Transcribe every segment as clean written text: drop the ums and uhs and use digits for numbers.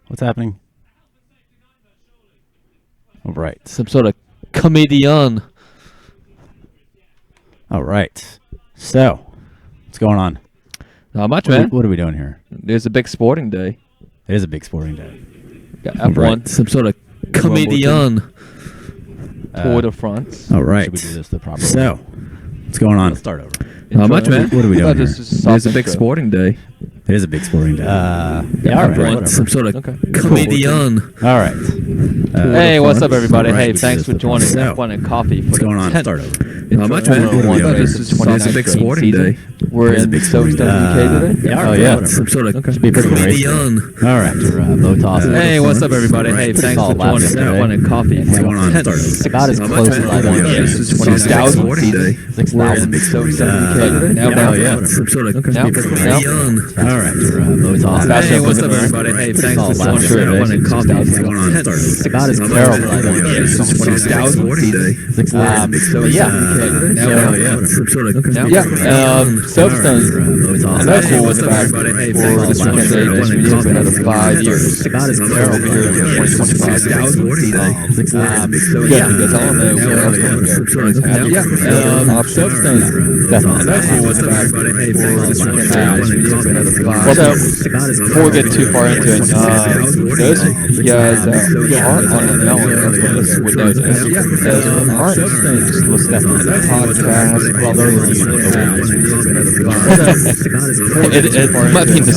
What's happening? All right. Some sort of comedian. All right. So, what's going on? Not much, man. What are we doing here? There's a big sporting day. It is a big sporting day. Got F1. Right. Some sort of comedian. Tour de France. All right. Should we do this the proper way? So, what's going on? Let's start over. Not much, man. What are we doing here? There's a big sporting day. It is a big sporting day. Yeah, all right. whatever. Some sort of Cool. comedian. All right. Hey, what's up, everybody? All right. Hey, thanks for joining So, F1 and Coffee for What's going on? Start over. Not much, man. What are we doing? It's a big sporting day. We're It is a in big Stokes, sporting UK today. Oh, yeah. Some sort of Should be pretty great. All right. Low toss. Hey, what's up, everybody? Hey, thanks for joining F1 and Coffee. What's going on? Start over. About as close as I can get. 6,000. We're 6,000. in Stokes, UK today. Now, yeah. some sort of All right. Low toss. Hey, what's up, everybody? Hey, thanks for joining F1 and Coffee. What's going on? Start over. About as terrible as I can get. 6,000. 6,000. Yeah. Soapstone. And that's cool with the fact for this weekend day, this weekend for another 5 years. About as Over terrible here in 2025. Yeah. That's all I know. Where else can we go? Soapstone. Definitely. And that's cool with the fact for this weekend day, this weekend for another 5 years. So, before we get too far into it, those of you guys who aren't on the network would know this. Those who aren't just listening to the podcast, well, those of you it might be the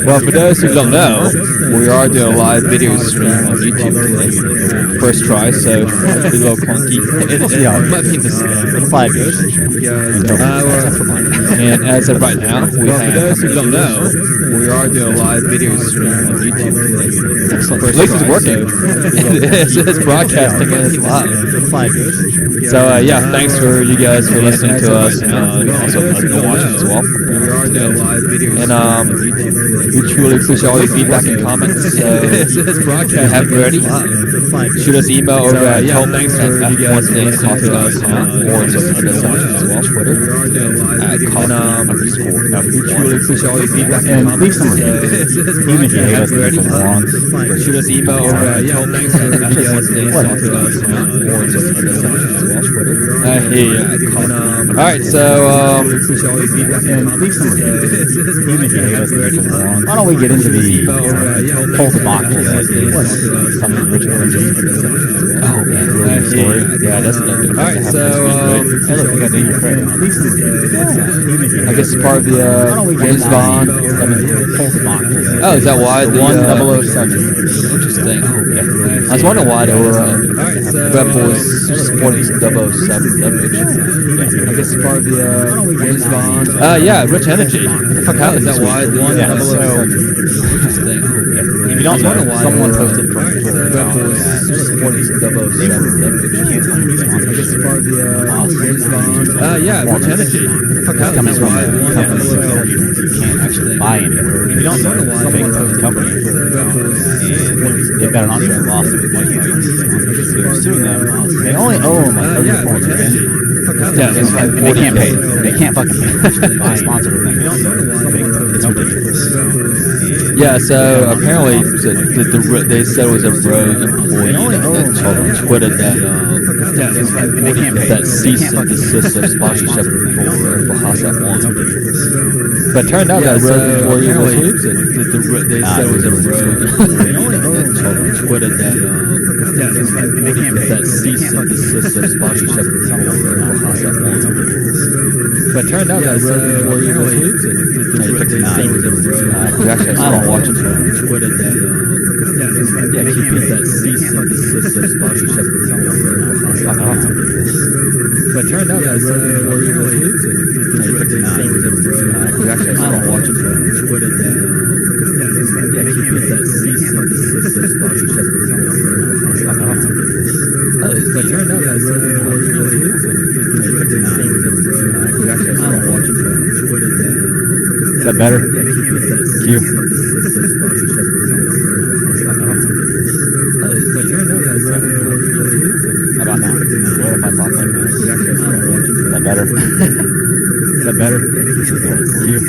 well, for those who don't know, we are doing a live video stream on YouTube today. First try, so it's a little clunky. It might be the 5 years. And as of right now, we have, for those who don't know, we are doing a live video stream on YouTube today. Excellent. At least it's working. It's broadcasting and it's live. 5 years. So yeah, thanks for you guys for listening to us and also watching as well. And we truly appreciate all your feedback and comments. So if you haven't already, shoot us an email over at helpthanks@f1coffee.com or just on us as well, Twitter at coffee_. We truly appreciate all your feedback and leave some comments. Even if you hate us, Shoot us an email over at helpthanks@f1coffee.com or just on us as well, Twitter. All right, so and leave some even if you hate us, why don't we get into the whole debacle that is something Richard oh man, story. Yeah, that's another. All right, so hey, look, we got Daniel Craig. I guess it's part of the James Bond. Oh, is that why the 1007? Interesting. I was wondering why they were Red Bulls supporting 007 image. I guess it's part of the James Bond. Yeah, Rich Energy. The fuck out is that why the 007? Interesting. If you don't know, someone posted from Twitter Red Bulls supporting 007 image. I guess it's part of the James Bond. Yeah, Rich Energy. The fuck out coming is from why a company that you can't actually buy anywhere. If you don't know, someone posted company and they've got an ongoing lawsuit. They're suing them. They only owe them like 34 grand. Yeah, it's like They can't pay. They can't fucking pay. Buy sponsor them. It's ridiculous. Yeah, so apparently they said it was a rogue employee that tweeted that cease and desist of sponsorship for Haas F1. But it turned out that rogue employee was who? They said it was a rogue employee that tweeted that cease and desist of sponsorship for Haas F1. But it turned out that rogue employee was who? Actually, I don't watch it. Tweeted that keep that cease and desist of sponsorship for Haas F1. But it turned out that rogue employee was who? Actually, I don't watch it. Tweeted that keep that cease and desist of sponsorship for Haas F1. But it turned out that rogue employee was who? Actually, I don't watch it. Tweeted that. Is that better? Thank you. How about now? What if I talk like this? Is that better? Is that better? Thank you.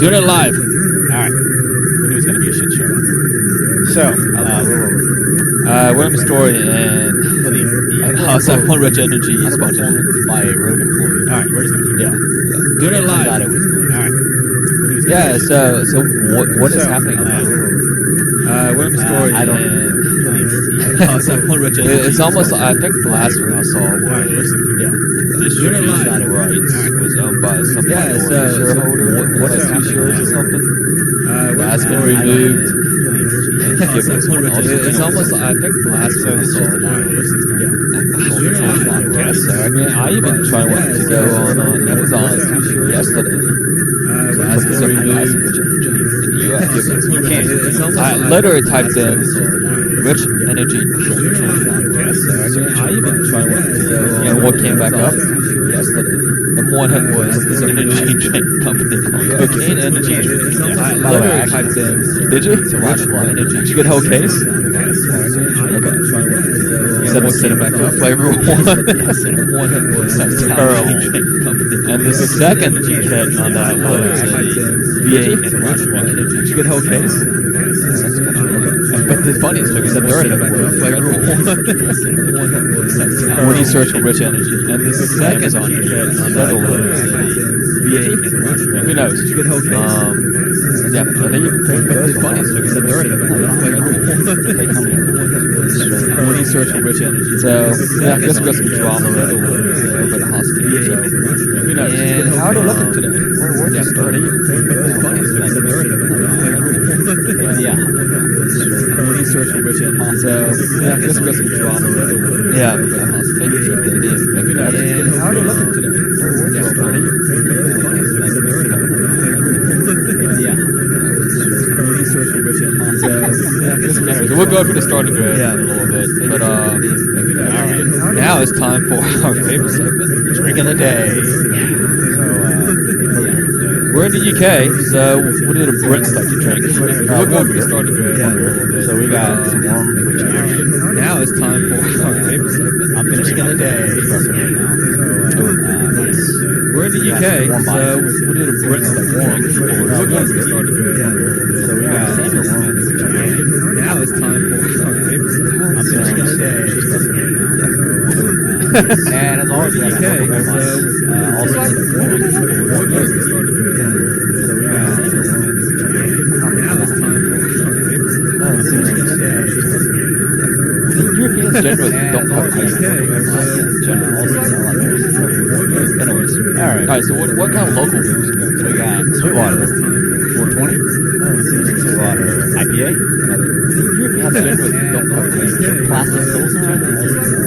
Doing it live. All right. We knew it was going to be a shit show. So, where were we? We're in the story, and that one Rich Energy is sponsored by a rogue employee. All right, we're just going to keep going. Doing it live. All right. Yeah, so what is happening now? We're in the story, I don't it's almost like, I think the last one I saw was distribution rights was owned by some shareholder, one or two shares or something. That's been removed. It's almost like, I think the last one I saw I mean, I even tried one to go on Amazon yesterday. That's been removed. I literally typed in Rich Energy. I even tried one to go on. And what came back up yesterday? The one was this energy drink company called Cocaine Energy Drink. I literally typed in. Did you? Rich Energy. Did you get a whole case? Okay. Said we'll send it back up. Flavor one. One was terrible. And the second hit on that was V8 and Rich Energy. Did you get a whole case? But the funniest thing is that third hit was Flavor one. When you search for Rich Energy, and the second hit on that was V8 and Rich Energy. Who knows? Did you get a whole case? Yeah, I think you can take the funniest thing is that third hit was Flavor one. When you search for Rich Energy. So, yeah, I guess we got some drama over the hospital. So, who knows? And how are they looking today? We're just starting. Yeah. When you search for Rich Energy. So, yeah, I guess we got some drama over the hospital. And how are they looking today? We're just starting. Yeah. We'll go for the starting grade in a little bit, but now it's time for our favorite segment, Drink of the Day. We're in the UK, so what do the Brits like to drink? We'll go for the starting grade in a little bit. So we got some warm British. Now it's time for our favorite segment, Drink of the Day. We're in the UK, so what do the Brits like to drink? We'll go for the starting grade. So we got some warm British. Now it's time for our favorite segment, Drink of the Day. And as always, we got also Europeans generally don't have ice cream. Anyways, all right. So what kind of local beers? So we got Sweetwater, 420, Sweetwater IPA. Europeans generally don't have ice cream. Plastic Pilsner.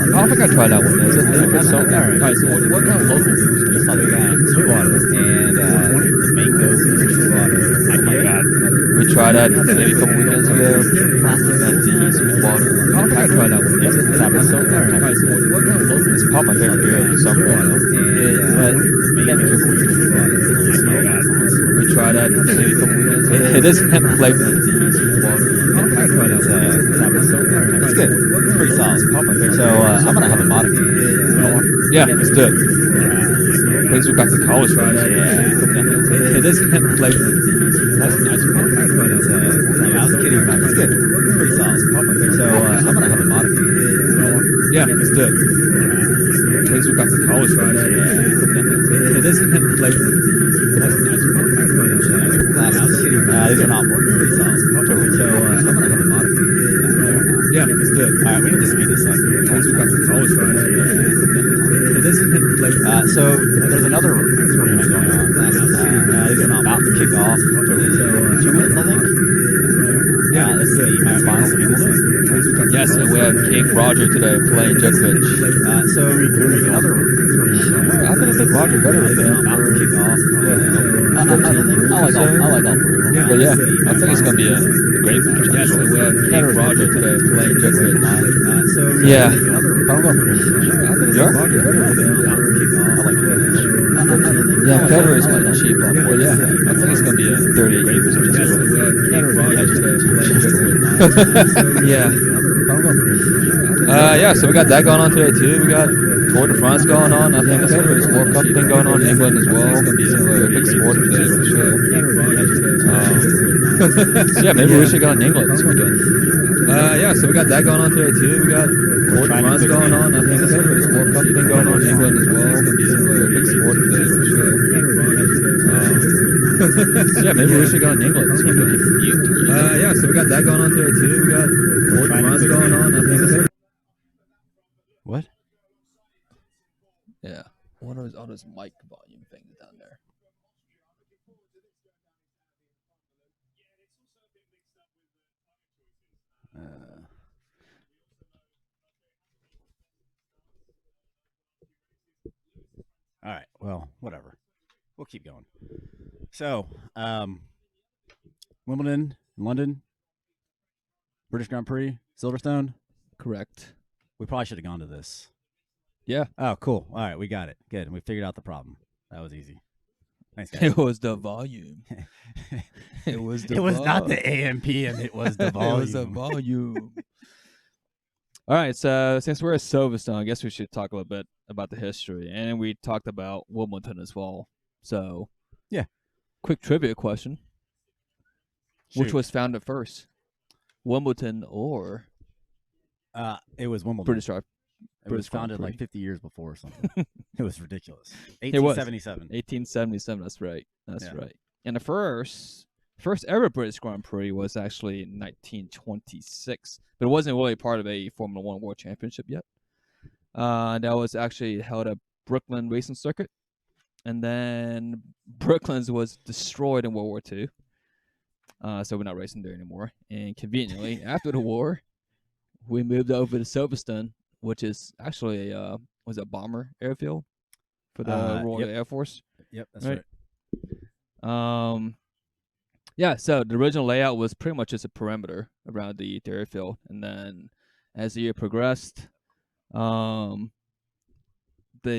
I don't think I tried that one. Is it different? All right. So what kind of local beers? So we got Sweetwater and the Mango Sweetwater IPA. We tried that maybe a couple weekends ago. Sweetwater. I don't think I tried that one. Yes, it's Alright, so what kind of local? It's probably my favorite beer at some point. But you gotta be careful with Sweetwater. We tried that maybe a couple weekends ago. It doesn't have flavor. Sweetwater. I don't think I tried that one. It's good. It's pretty solid. So I'm gonna have a modified. Yeah, let's do it. Brings me back to college, right? Yeah. It doesn't have flavor. That's a nice one. Yeah, I was kidding about it. It's good. It's pretty solid. So I'm gonna have a modified. Yeah, let's do it. Brings me back to college, right? Yeah. It doesn't have flavor. That's a nice one. I was kidding. These are not working. Pretty solid. So I'm gonna have a modified. Yeah, let's do it. Alright, we need to speed this up. Brings me back to college, right? It doesn't have flavor. So there's another tournament going on. These are about to kick off. 2 minutes, I think. Yeah, this is the match finals of Wimbledon. Yes, and we have King Roger today playing Djokovic. So there's another tournament. I think I think Roger better with him. About to kick off. Yeah. I like all three of them. But yeah, I think it's going to be a great match. Yes, and we have King Roger today playing Djokovic. Yeah. Don't go for it. Yeah. Roger better with him. I like Djokovic. Yeah, Federer is kind of cheap. Well, yeah, I think it's going to be a 38 games or something. Yeah. Yeah, so we got that going on today too. We got Tour de France going on. I think there's a World Cup thing going on in England as well. So a big sporting day for sure. So yeah, maybe we should go in England this weekend. Yeah, so we got that going on today too. We got Tour de France going on. I think there's a World Cup thing going on in England as well. So a big sporting day for sure. So yeah, maybe we should go in England this weekend. Yeah, so we got that going on today too. We got Tour de France going on. I think. What? Yeah, one of all those mic volume things down there. All right. Well, whatever. We'll keep going. So, Wimbledon, London, British Grand Prix, Silverstone. Correct. We probably should have gone to this. Yeah. Oh, cool. All right, we got it. Good. We figured out the problem. That was easy. Thanks, guys. It was the volume. It was the. It was not the AM/PM. It was the volume. It was the volume. All right. So since we're at Silverstone, I guess we should talk a little bit about the history, and we talked about Wimbledon as well. So yeah. Quick trivia question: Which Shoot. was founded first, Wimbledon or? It was Wimbledon. British Drive. It was Grand founded Prix. like 50 years before or something. It was ridiculous. It was 1877. 1877. That's right. That's Yeah. right. And the first ever British Grand Prix was actually in 1926, but it wasn't really part of a Formula One World Championship yet. That was actually held at Brooklyn Racing Circuit, and then Brooklands was destroyed in World War II. So we're not racing there anymore. And conveniently, after the war, we moved over to Silverstone, which is actually was a bomber airfield for the Royal Air Force. Yep, that's right. Yeah, so the original layout was pretty much just a perimeter around the airfield, and then as the year progressed, they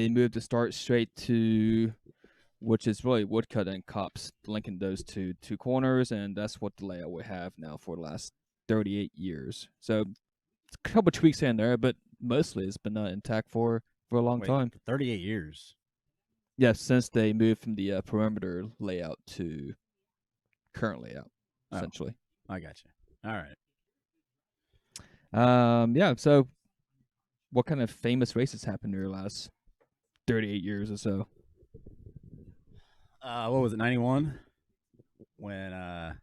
moved the start straight to, which is really woodcut and cops, linking those two corners, and that's what the layout we have now for the last 38 years. So a couple tweaks here and there, but mostly it's been intact for a long time. 38 years. Yeah, since they moved from the perimeter layout to current layout, essentially. I got you. All right. Yeah, so what kind of famous races happened in your last 38 years or so? What was it, 91? When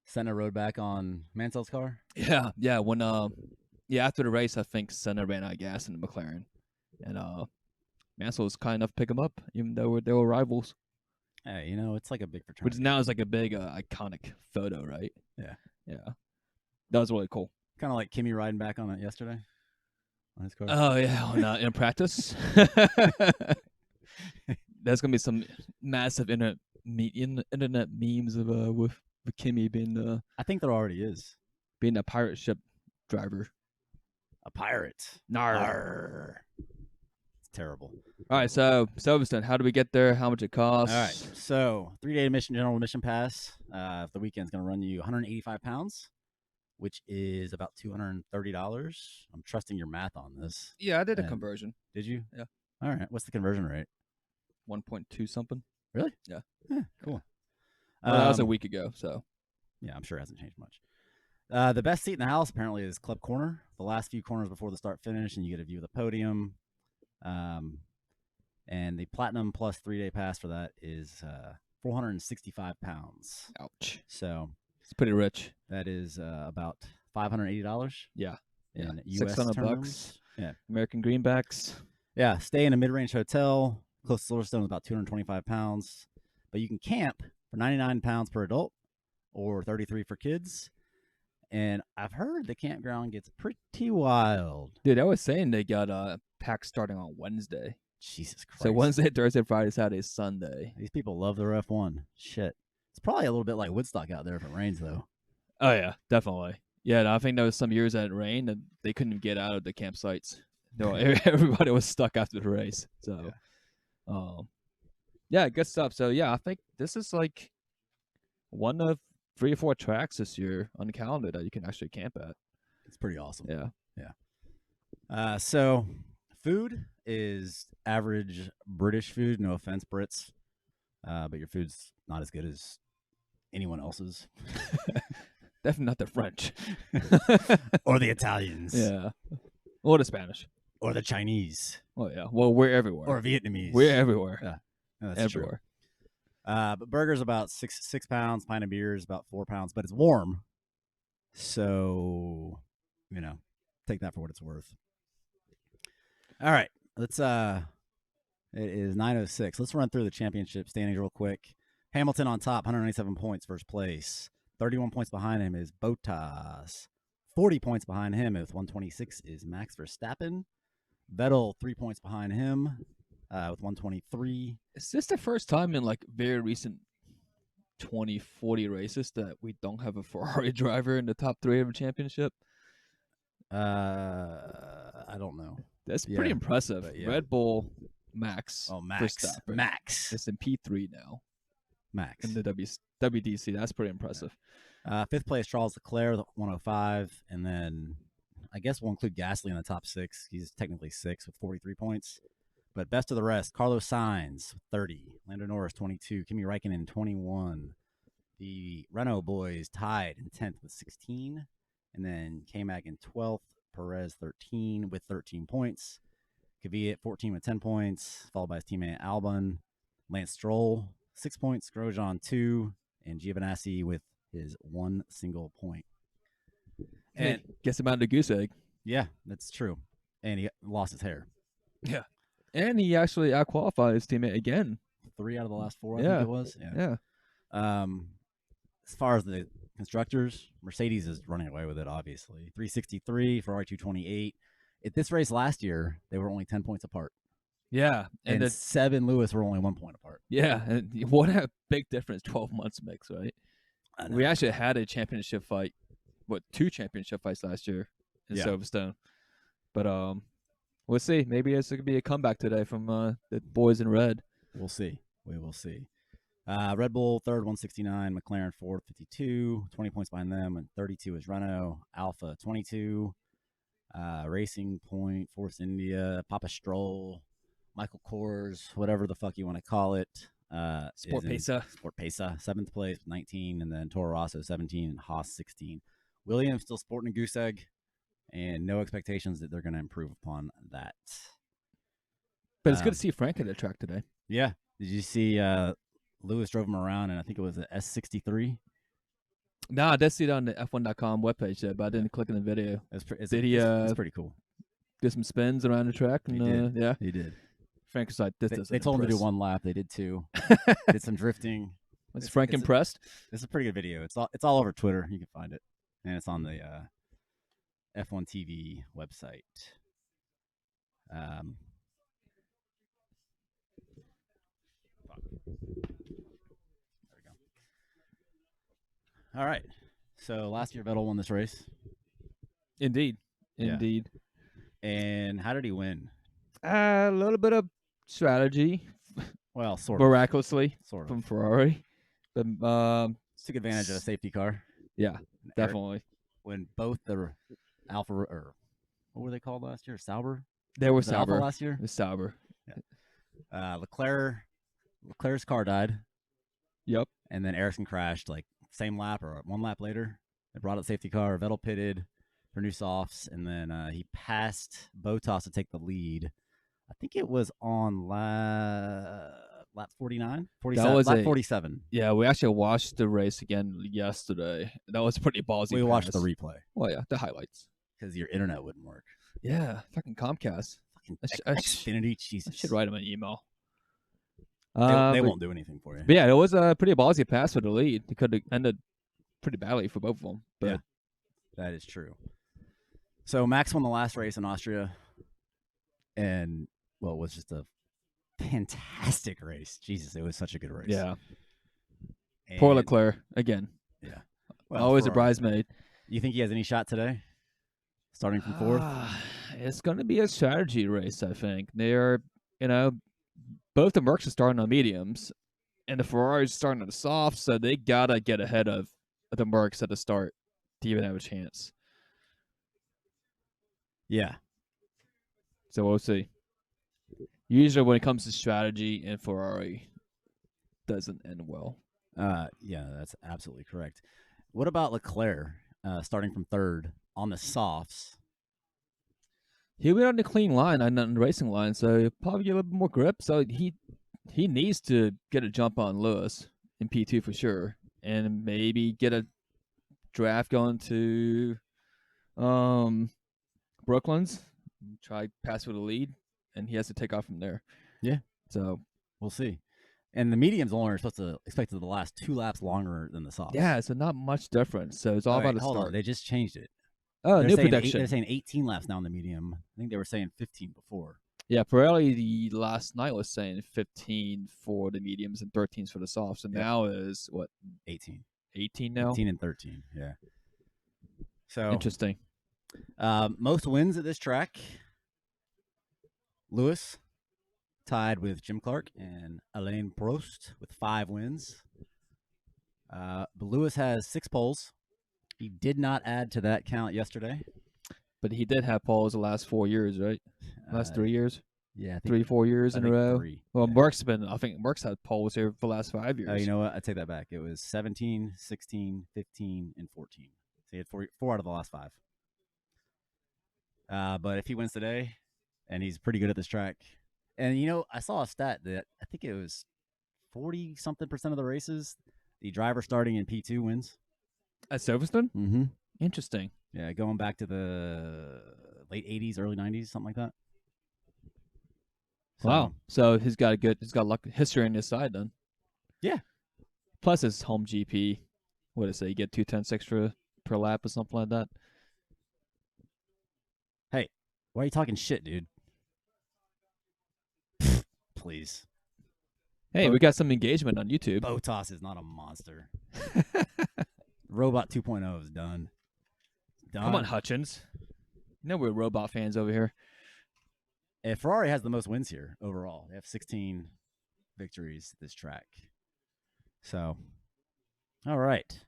Senna rode back on Mansell's car? Yeah, when after the race, I think Senna ran out of gas in the McLaren, and Mansell was kind enough to pick him up, even though they were rivals. Hey, it's like a big fraternity. Which now is like a big iconic photo, right? Yeah. That was really cool. Kind of like Kimi riding back on it yesterday on his car. Oh yeah, in practice. There's gonna be some massive internet memes of with Kimi being I think there already is. Being a pirate ship driver. A pirate. Nar. It's terrible. All right, so Silverstone, how do we get there? How much it costs? All right, so 3-day general admission pass. The weekend's going to run you 185 pounds, which is about $230. I'm trusting your math on this. Yeah, I did a conversion. Did you? Yeah. All right. What's the conversion rate? 1.2 something. Really? Yeah. Cool. Well, that was a week ago, so. Yeah, I'm sure it hasn't changed much. The best seat in the house apparently is Club Corner. The last few corners before the start finish, and you get a view of the podium. And the Platinum plus 3-day pass for that is 465 pounds. Ouch. So it's pretty rich. That is about $580. Yeah. In US $600 terms. Yeah. American greenbacks. Yeah. Stay in a mid-range hotel close to Silverstone is about 225 pounds. But you can camp for 99 pounds per adult or 33 for kids. And I've heard the campground gets pretty wild. Dude, I was saying they got packs starting on Wednesday. Jesus Christ. So Wednesday, Thursday, Friday, Saturday, Sunday. These people love their F1. Shit. It's probably a little bit like Woodstock out there if it rains, though. Oh, yeah, definitely. Yeah, I think there was some years that it rained and they couldn't get out of the campsites. Everybody was stuck after the race. So, yeah, good stuff. So, yeah, I think this is like one of 3 or 4 tracks this year on the calendar that you can actually camp at. It's pretty awesome. Yeah. So Food is average British food. No offense, Brits, but your food's not as good as anyone else's. Definitely not the French. Or the Italians. Yeah. Or the Spanish. Or the Chinese. Oh, yeah. Well, we're everywhere. Or Vietnamese. We're everywhere. Yeah. No, that's everywhere. True. But burger's about 6 pounds. Pint of beer is about 4 pounds. But it's warm. So, take that for what it's worth. All right. Let's, it is 9:06. Let's run through the championship standings real quick. Hamilton on top, 197 points, first place. 31 points behind him is Bottas. 40 points behind him with 126 is Max Verstappen. Vettel, 3 points behind him with 123. Is this the first time in like very recent 20-40 races that we don't have a Ferrari driver in the top 3 of a championship? I don't know. That's pretty impressive. Yeah. Red Bull, Max. Oh, Max. Verstappen. Max. It's in P3 now. Max. In the WDC. That's pretty impressive. Fifth place, Charles Leclerc, 105. And then I guess we'll include Gasly in the top 6. He's technically 6 with 43 points. But best of the rest, Carlos Sainz, 30. Lando Norris, 22. Kimi Räikkönen, 21. The Renault boys tied in 10th with 16. And then K-Mag in 12th. Perez, 13 with 13 points. Kvyat, 14 with 10 points. Followed by his teammate Albon. Lance Stroll, 6 points. Grosjean, 2. And Giovinazzi with his 1 single point. And gets him out of the goose egg. Yeah, that's true. And he lost his hair. Yeah. And he actually out-qualified his teammate again. 3 out of the last 4, I think it was. Yeah. As far as the constructors, Mercedes is running away with it, obviously. 363, Ferrari 228. At this race last year, they were only 10 points apart. Yeah. And Seb and Lewis were only 1 point apart. Yeah. And what a big difference 12 months makes, right? We actually had a championship fight, 2 championship fights last year in Silverstone. But we'll see. Maybe it's going to be a comeback today from the boys in red. We'll see. We will see. Red Bull, 3rd, 169. McLaren, 4th, 52. 20 points behind them. And 32 is Renault. Alpha, 22. Racing Point, Force India, Papa Stroll, Michael Kors, whatever the fuck you want to call it. Sport Pesa, 7th place, 19. And then Toro Rosso, 17. And Haas, 16. Williams still sporting a goose egg. And no expectations that they're going to improve upon that. But it's good to see Frank at the track today. Yeah. Did you see Lewis drove him around, and I think it was an S63? No, I did see it on the F1.com webpage, but I didn't click in the video. It's it's pretty cool. Did some spins around the track? And, He did. Yeah. He did. Frank was like, this doesn't They told him to do impress. 1 lap. They did 2. Did some drifting. Was Frank impressed? It's a pretty good video. It's all over Twitter. You can find it. And it's on the F1 TV website. There we go. All right. So last year Vettel won this race. Indeed. Yeah. Indeed. And how did he win? A little bit of strategy, Well, sort of. miraculously, Sort from of. Ferrari. But Took advantage of a safety car. yeah, definitely. When both the Alpha, or what were they called last year? Sauber? They were Was it Alpha Sauber. last year? It was Sauber. Leclerc's car died, Yep. and then Ericsson crashed like same lap or 1 lap later. They brought out safety car. Vettel pitted for new softs, and then he passed Bottas to take the lead. I think it was on lap 49, 47, lap 47. Yeah, we actually watched the race again yesterday. That was pretty ballsy. We watched the pass. replay Well, yeah, the highlights. because your internet wouldn't work. Yeah, fucking Comcast. Fucking I Xfinity, I Jesus. should write him an email. They But- won't do anything for you. But yeah, it was a pretty ballsy pass for the lead. It could have ended pretty badly for both of them. But Yeah. That is true. So Max won the last race in Austria, and well, it was just a fantastic race. Jesus, it was such a good race. yeah, And, poor Leclerc again. well, Always a Ferrari. bridesmaid. You think he has any shot today? Starting from 4th? It's going to be a strategy race, I think. They're, both the Mercs are starting on mediums, and the Ferrari's starting on the soft, so they got to get ahead of the Mercs at the start to even have a chance. Yeah. So we'll see. Usually, when it comes to strategy and Ferrari, doesn't end well. Yeah, that's absolutely correct. What about Leclerc starting from third on the softs? He went on the clean line, not on the racing line, so he'll probably get a little bit more grip. So he needs to get a jump on Lewis in P2 for sure, and maybe get a draft going to Brooklands, try pass with a lead, and he has to take off from there. Yeah. So we'll see. And the mediums only are expected to last 2 laps longer than the softs. Yeah, so not much difference. So it's all about the hold start. on, they just changed it. Oh, They're new saying prediction. They're saying 18 laps now in the medium. I think they were saying 15 before. Yeah, Pirelli the last night was saying 15 for the mediums and 13s for the softs, and now is what 18. 18 now. 18 and 13. Yeah. So Interesting. most wins at this track. Lewis tied with Jim Clark and Alain Prost with 5 wins. But Lewis has 6 poles. He did not add to that count yesterday. But he did have poles the last 4 years, right? Last 3 years? Yeah, I think 3-4 years in a row. 3. Well, yeah. I think Mark's had poles here for the last 5 years. You know what? I take that back. It was 17, 16, 15, and 14. So he had 4 out of the last 5. But if he wins today, and he's pretty good at this track, and I saw a stat that I think it was 40-something% of the races, the driver starting in P2 wins. At Silverstone? Mm-hmm. Interesting. Yeah, going back to the late 80s, early 90s, something like that. Wow. So he's got history on his side then. Yeah. Plus his home GP. What did it say? You get 2/10 extra per lap or something like that. Hey, why are you talking shit, dude? Please. Hey, we got some engagement on YouTube. Bottas is not a monster. Robot 2.0 is done. Come on, Hutchins. You know we're robot fans over here. And Ferrari has the most wins here overall. They have 16 victories at this track. So, all right.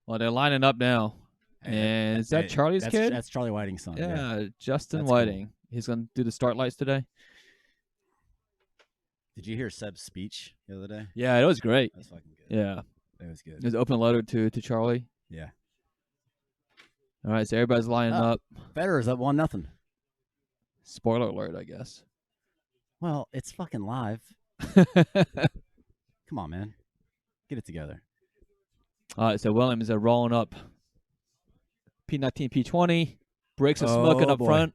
Well, they're lining up now. And is that Charlie's kid? That's Charlie Whiting's son. Yeah, Justin That's Whiting. cool. He's going to do the start lights today. Did you hear Seb's speech the other day? Yeah, it was great. That's fucking good. Yeah. It was good. It was open letter to Charlie. Yeah. All right, so everybody's lining up. Federer's up 1-0. Spoiler alert, I guess. Well, it's fucking live. Come on, man. Get it together. All right, so Williams are rolling up. P19, P20. Brakes are smoking up front.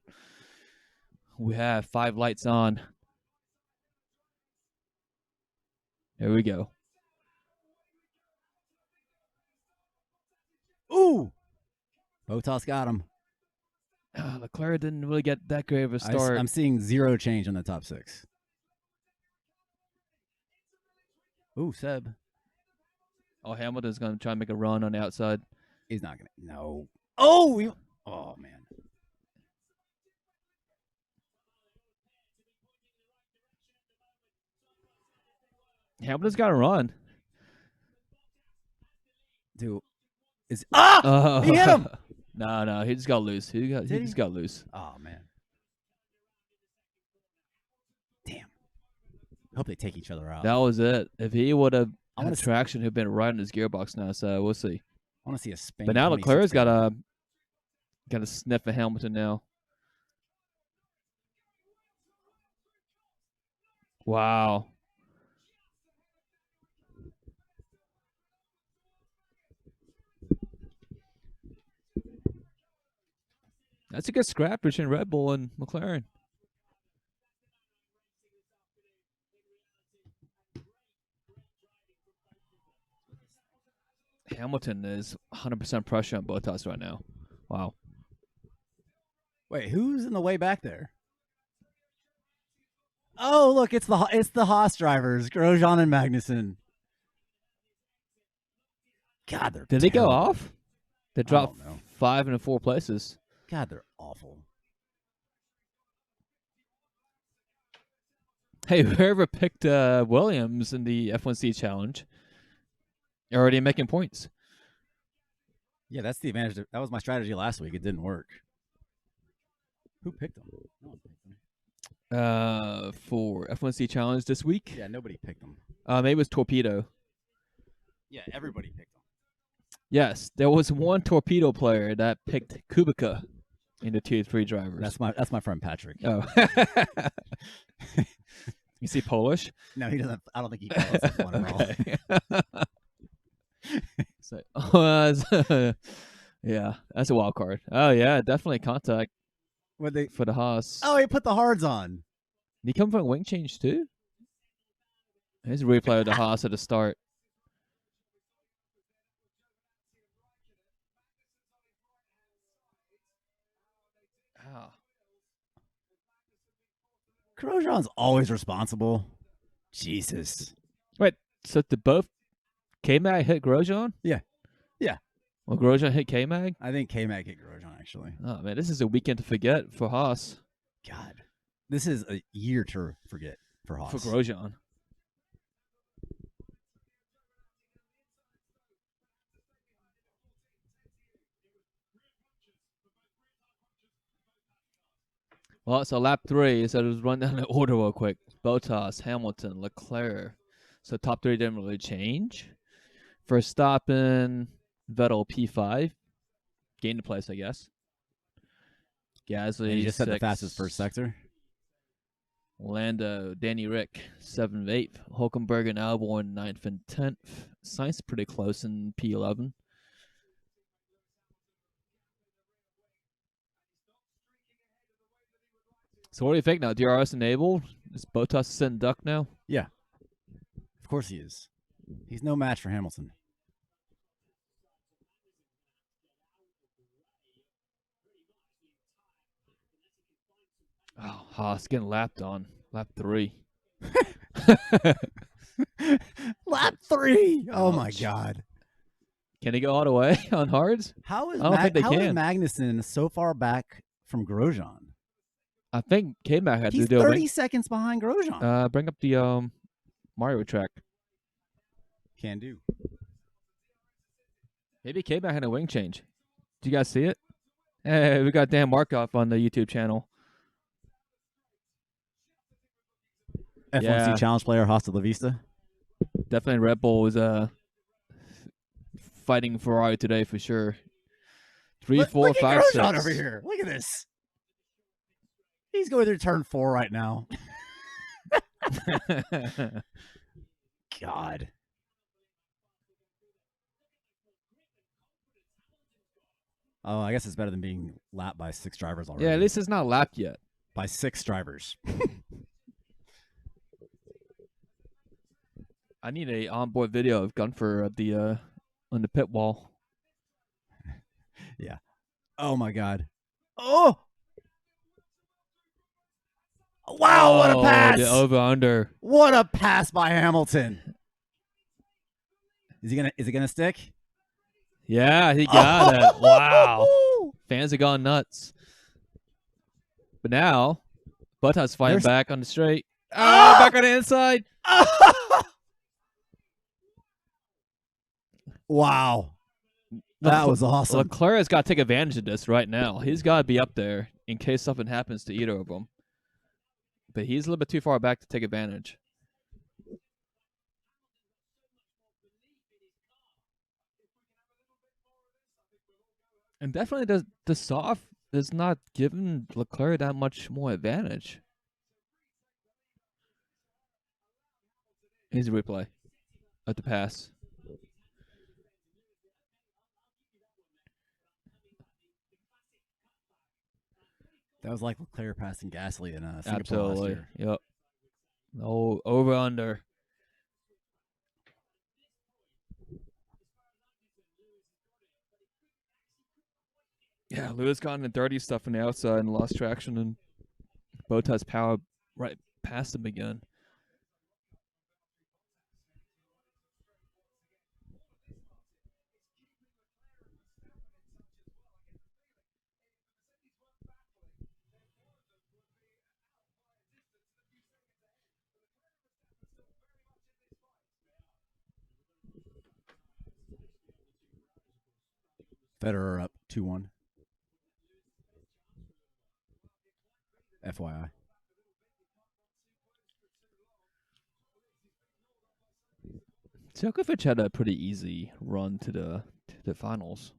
We have 5 lights on. There we go. Ooh! Bottas got him. Leclerc didn't really get that great of a start. I'm seeing 0 change on the top 6. Ooh, Seb. Oh, Hamilton's going to try and make a run on the outside. He's not going to. No. Oh! Oh, man. Hamilton's got to run. Dude. He hit him! No, he just got loose. He just got loose. Oh, man. Damn. I hope they take each other out. That was it. If he would have I had wanna traction, he'd been right in his gearbox now, so we'll see. I want to see a Spain. But now 26 Leclerc's got game. to sniff at Hamilton now. Wow. That's a good scrap between Red Bull and McLaren. Hamilton is 100% pressure on Bottas right now. Wow. Wait, who's in the way back there? Oh, look, it's the Haas drivers, Grosjean and Magnussen. God, they're Did they go terrible. off? They dropped don't know. 5 and 4 places. God, they're awful. Hey, whoever picked Williams in the F1C challenge already making points. Yeah, that's the advantage. That was my strategy last week. It didn't work. Who picked them? No one picked them. For F1C Challenge this week. Yeah, nobody picked them. Maybe it was Torpedo. Yeah, everybody picked them. Yes, there was one Torpedo player that picked Kubica in the Tier 3 drivers. That's my friend Patrick. Oh. You see Polish? No, he doesn't. I don't think he follows F1 at all. So, yeah, that's a wild card. Oh yeah, definitely contact for the Haas. Oh, he put the hards on. Did he come from wing change too? Here's a replay of the Haas at the start. Oh. Grosjean's always responsible. Jesus. Wait, so did both K-Mag hit Grosjean? Yeah. Well, Grosjean hit K-Mag? I think K-Mag hit Grosjean, actually. Oh, man, this is a weekend to forget for Haas. God. This is a year to forget for Haas. For Grosjean. Well, so lap 3, so let's run down the order real quick. Bottas, Hamilton, Leclerc. So top 3 didn't really change. Verstappen, Vettel, P5. Gained a place, I guess. Gasly, And he just set the 6. fastest first sector. Lando, Danny Rick, 7th, 8th. Hulkenberg and Albon, 9th and 10th. Sainz pretty close in P11. So what do you think now? DRS enabled? Is Bottas sitting duck now? Yeah. Of course he is. He's no match for Hamilton. Oh, Haas getting lapped on. Lap 3. Lap 3. Oh, my Ouch. God. Can he go all the way on hards? How is I don't think they how is can. Magnussen so far back from Grosjean? I think K-Mag had He's to do 30 seconds behind Grosjean. bring up the Mario track. Can do. Maybe K-Mag had a wing change. Did you guys see it? Hey, we got Dan Markov on the YouTube channel. F1C Yeah. Challenge player, Hasta La Vista. Definitely Red Bull was fighting Ferrari today for sure. 3, 4, look 5, at 6. Grosjean over here. Look at this. He's going through turn 4 right now. God. Oh, I guess it's better than being lapped by 6 drivers already. Yeah, at least it's not lapped yet. By 6 drivers. I need a onboard video of Gunfer at the on the pit wall. Yeah. Oh my God. Oh. Wow! What a pass! The over under. What a pass by Hamilton. Is it gonna stick? Yeah, he got it. Wow. Fans are going nuts. But now, Bottas fighting back on the straight. Back on the inside. Wow. That was awesome. Leclerc has got to take advantage of this right now. He's got to be up there in case something happens to either of them. But he's a little bit too far back to take advantage. And definitely the soft is not giving Leclerc that much more advantage. Here's a replay of the pass. That was like Leclerc passing Gasly in Singapore last year. Yep. Oh, over under. Yeah, Lewis got into dirty stuff on the outside and lost traction, and Bottas powered right past him again. Federer up 2-1. FYI. Djokovic had a pretty easy run to the finals.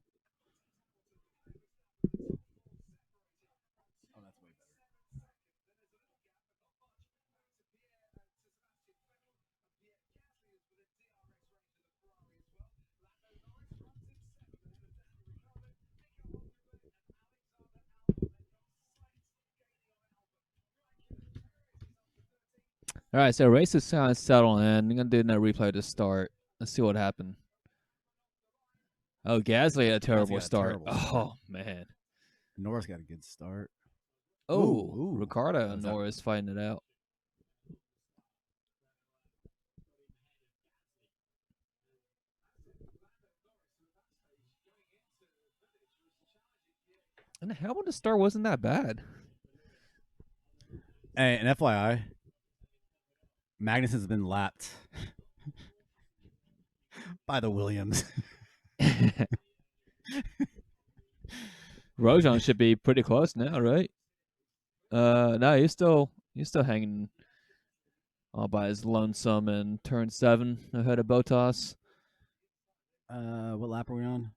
All right, so race is kind of settling in. I'm gonna do another replay to start. Let's see what happened. Oh, Gasly had a terrible start. Oh man. Norris got a good start. Oh, Ricardo and Norris fighting it out. And the Hamilton start wasn't that bad. Hey, and FYI, Magnussen's been lapped by the Williams. Grosjean should be pretty close now, right? No, he's still hanging all by his lonesome in turn 7 ahead of Bottas. What lap are we on?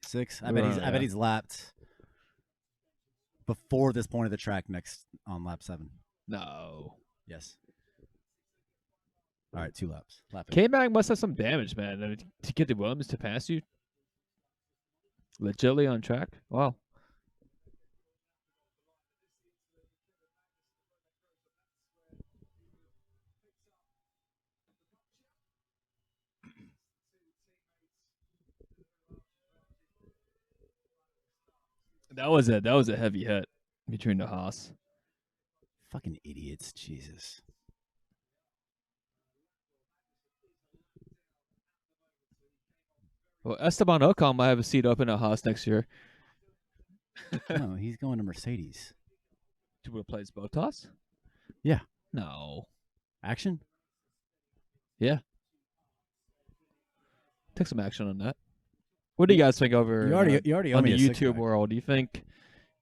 6. I We're bet on, I bet he's lapped before this point of the track next on lap 7. No. Yes. All right, 2 laps. Lap 8. K-Mag must have some damage, man, to get the Williams to pass you. Legitly on track. Wow. That was a heavy hit between the Haas. Fucking idiots, Jesus. Well, Esteban Ocon might have a seat open at Haas next year. No, he's going to Mercedes. To replace Bottas? Yeah. No. Action? Yeah. Take some action on that. What do you guys think over You already owe on me the a YouTube world? Do you think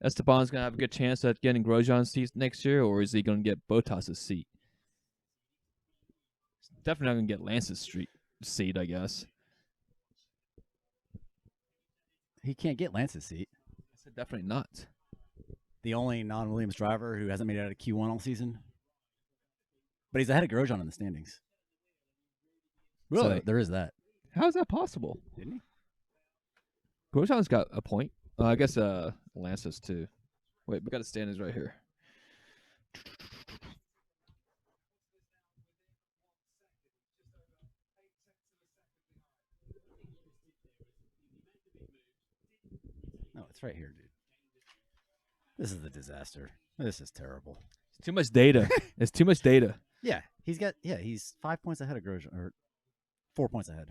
Esteban's going to have a good chance at getting Grosjean's seat next year, or is he going to get Bottas' seat? Definitely not going to get Lance's seat, I guess. He can't get Lance's seat. I said definitely not. The only non-Williams driver who hasn't made it out of Q1 all season. But he's ahead of Grosjean in the standings. Really? So there is that. How is that possible? Didn't he? Grosjean's got a point. I guess Lance does too. Wait, we got the standings right here. No, it's right here, dude. This is a disaster. This is terrible. It's too much data. It's too much data. Yeah, he's 5 points ahead of Grosjean, or 4 points ahead.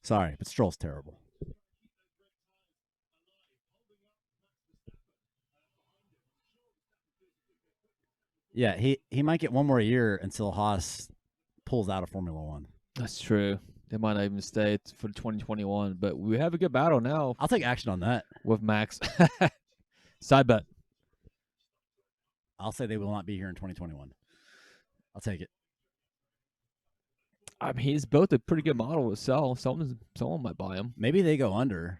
Sorry, but Stroll's terrible. Yeah, he might get one more year until Haas pulls out of Formula One. That's true. They might not even stay for 2021, but we have a good battle now I'll take action on that. with Max. Side bet. I'll say they will not be here in 2021. I'll take it. I mean, he's built a pretty good model to sell. Someone might buy him. Maybe they go under,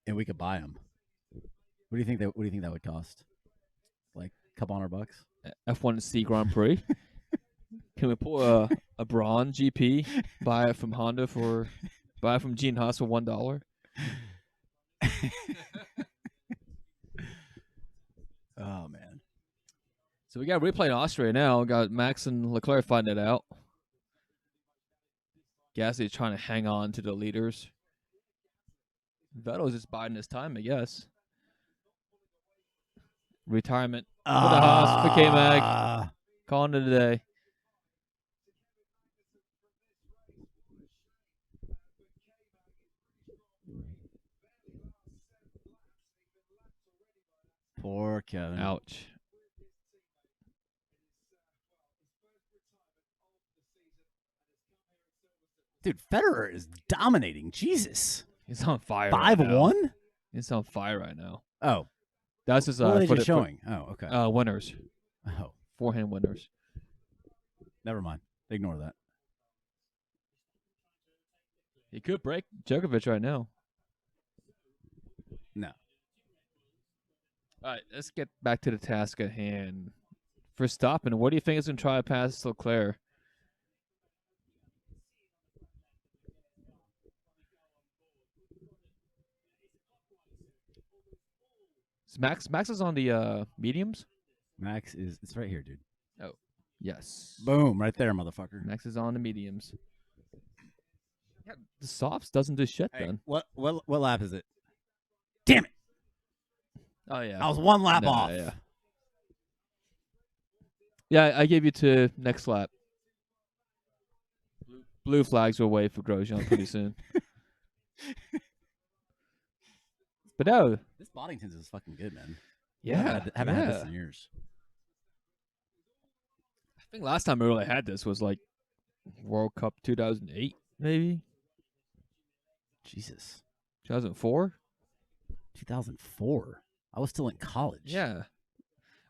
and we could buy them. What do you think that would cost? Like a couple $100? F1C Grand Prix. Can we pull a Braun GP? Buy it from Gene Haas for $1? Oh man. So we got replay in Austria now. Got Max and Leclerc fighting it out. Gasly is trying to hang on to the leaders. Vettel's just biding his time, I guess. Retirement for the Haas, for K-Mag. Calling it a day. Poor Kevin. Ouch. Dude, Federer is dominating. Jesus. He's on fire. 5-1? He's on fire right now. Oh. That's just What are they just showing? Oh, okay. Winners. Oh. Forehand winners. Never mind. Ignore that. He could break Djokovic right now. No. All right, let's get back to the task at hand. Verstappen, what do you think is going to try to pass Leclerc? Max is on the mediums? Max is it's right here, dude. Oh, yes. Boom, right there, motherfucker. Max is on the mediums. Yeah, the softs doesn't do shit Hey, then. what lap is it? Damn it! Oh yeah. I was one lap No, off. Yeah. Yeah, I gave you to next lap. Blue flags will wait for Grosjean pretty soon. But no. This Boddington's is fucking good, man. Yeah. Haven't had this in years. I think last time I really had this was like World Cup 2008, maybe? Jesus. 2004? 2004. I was still in college. Yeah.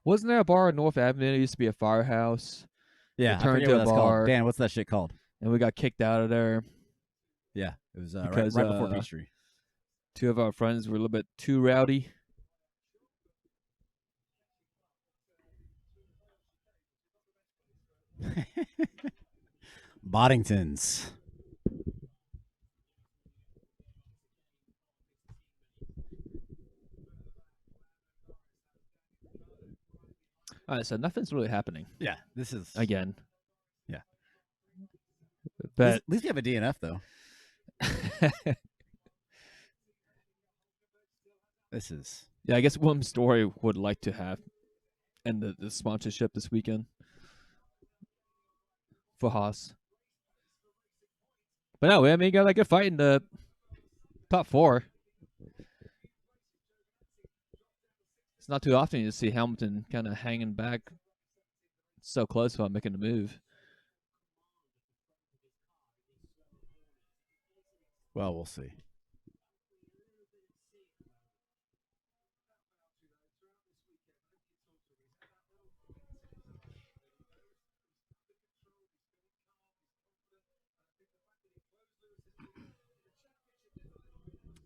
Wasn't there a bar on North Avenue? It used to be a firehouse. Yeah, It I turned forget to what a that's bar. called. Dan, what's that shit called? And we got kicked out of there. Yeah, it was Because, right before Peachtree. 2 of our friends were a little bit too rowdy. Boddingtons. All right, so nothing's really happening Yeah, this is again. Yeah. But at least we have a DNF though. This is yeah, I guess Willem Story would like to have and the sponsorship this weekend for Haas. But no, I mean, you got a good fight in the top 4. It's not too often you see Hamilton kind of hanging back so close without making a move. well, we'll see.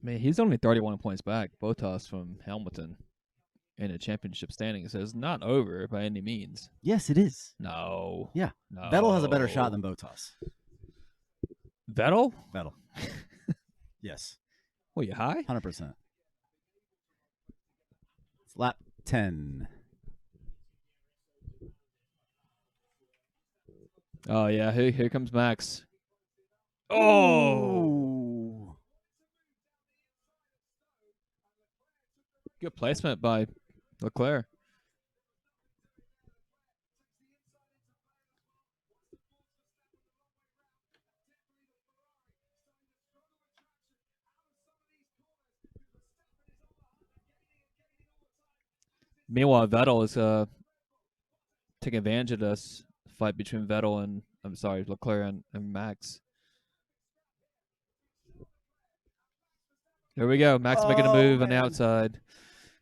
Man, he's only 31 points back, Bottas from Hamilton in a championship standing. So it's not over by any means. Yes, it is. No. Yeah. No. Vettel has a better shot than Bottas. Vettel? Vettel. Yes. Well, you high? 100%. It's lap 10. Oh, yeah. Here comes Max. Oh! Good placement by Leclerc. Meanwhile, Vettel is taking advantage of this fight between Vettel and Leclerc and Max. Here we go. Max making a move on the outside.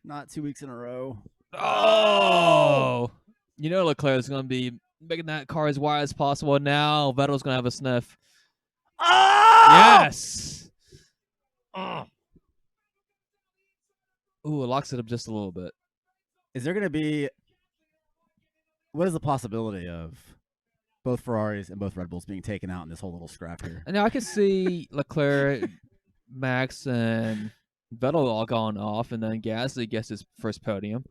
Not 2 weeks in a row. Oh! You know Leclerc is going to be making that car as wide as possible. Now Vettel's going to have a sniff. Oh! Yes! Oh. Ooh, it locks it up just a little bit. Is there going to be... What is the possibility of both Ferraris and both Red Bulls being taken out in this whole little scrap here? And now I can see Leclerc, Max, and Vettel all gone off, and then Gasly gets his first podium.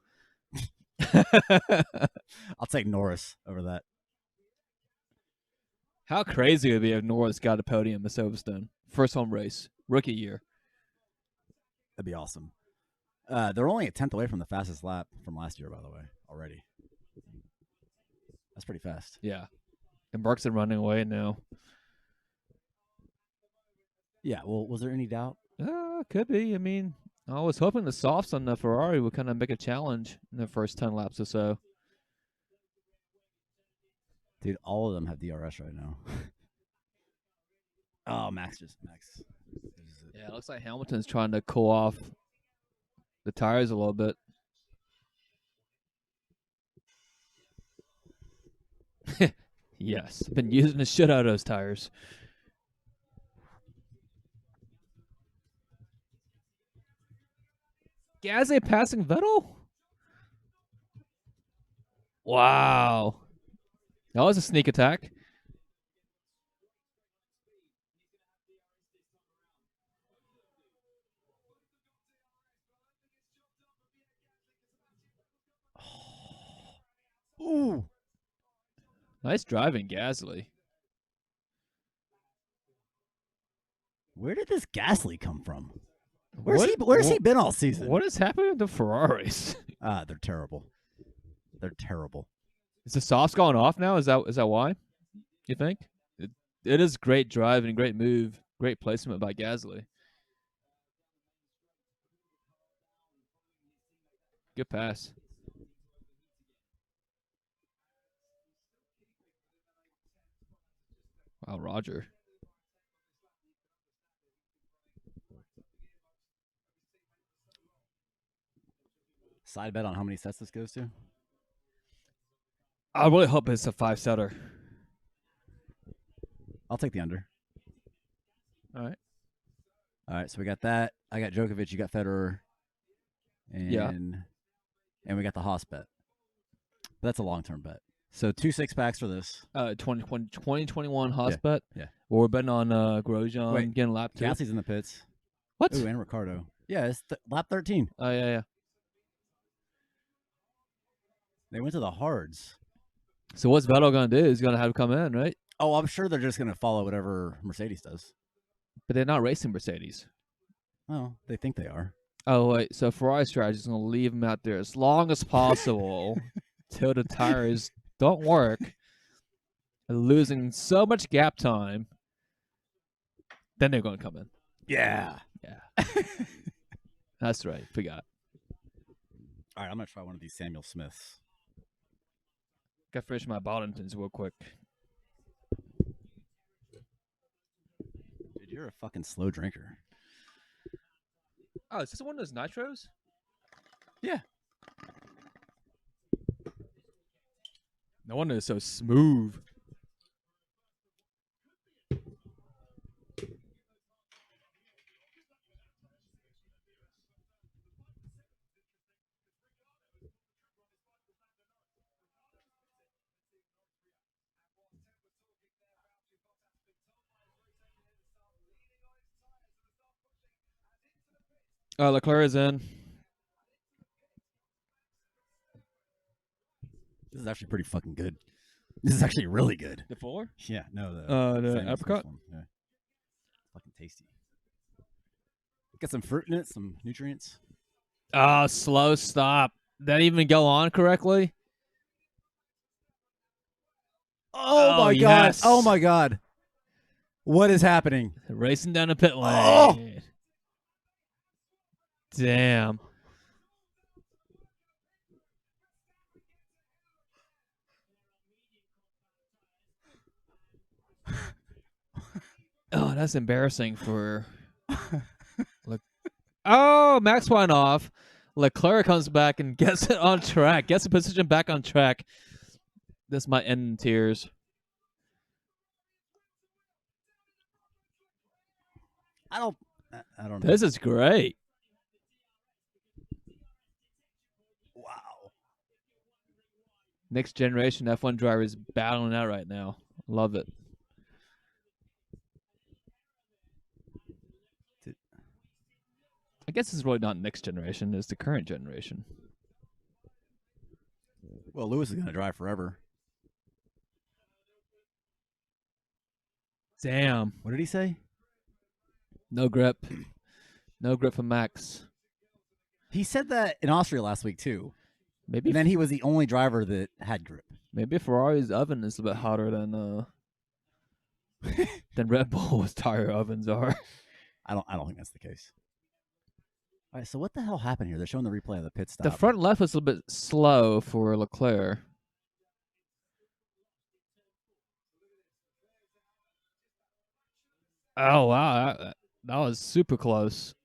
I'll take Norris over that. How crazy would it be if Norris got a podium at Silverstone? First home race, rookie year. That'd be awesome. They're only a 10th away from the fastest lap from last year, by the way, already. That's pretty fast. Yeah. And Barkson running away now. Yeah, well, was there any doubt? Could be. I mean, I was hoping the softs on the Ferrari would kind of make a challenge in the first 10 laps or so. Dude, all of them have DRS right now. Oh, Max. Yeah, it looks like Hamilton's trying to cool off the tires a little bit. Yes, been using the shit out of those tires. Gasly passing Vettel? Wow. That was a sneak attack. Ooh. Nice driving, Gasly. Where did this Gasly come from? Where's he been all season? What is happening with the Ferraris? They're terrible. They're terrible. Is the softs going off now? Is that why? You think? It is great driving, great move, great placement by Gasly. Good pass. Wow, Roger. Side bet on how many sets this goes to? I really hope it's a 5-setter. I'll take the under. All right. All right, so we got that. I got Djokovic. You got Federer. And we got the Haas bet. But that's a long-term bet. So 2 6-packs for this. 2021 Haas bet. Yeah. Well, we're betting on Grosjean Wait, getting lap 2. Gassie's in the pits. What? Ooh, and Ricardo. Yeah, it's lap 13. Oh, yeah. They went to the hards. So what's Vettel going to do? He's going to have to come in, right? Oh, I'm sure they're just going to follow whatever Mercedes does. But they're not racing Mercedes. Oh, they think they are. Oh, wait. So Ferrari's strategy is going to leave him out there as long as possible till the tires don't work. Losing so much gap time. Then they're going to come in. Yeah. That's right. Forgot. All right, I'm going to try one of these Samuel Smiths. Got to finish my Boddingtons real quick. Dude, you're a fucking slow drinker. Oh, is this one of those nitros? Yeah. No wonder it's so smooth. Leclerc is in. This is actually pretty fucking good. This is actually really good. The 4? Yeah, no, the The Samuel Smith apricot? one. Yeah. Fucking tasty. Got some fruit in it, some nutrients. Oh, slow stop. That even go on correctly? Oh my god. Yes. Oh my god. What is happening? Racing down the pit lane. Oh! Damn. Oh, that's embarrassing for. Oh, Max went off. Leclerc comes back and gets it on track. Gets the position back on track. This might end in tears. I don't know. This is great. Wow. Next generation F1 drivers battling out right now. Love it. I guess it's really not next generation. It's the current generation. Well, Lewis is going to drive forever. Damn. What did he say? No grip. No grip for Max. He said that in Austria last week, too. Maybe And then he was the only driver that had grip. maybe Ferrari's oven is a bit hotter than Red Bull's tire ovens are. I don't think that's the case. All right, so what the hell happened here? They're showing the replay of the pit stop. The front left was a little bit slow for Leclerc. Oh, wow. That was super close.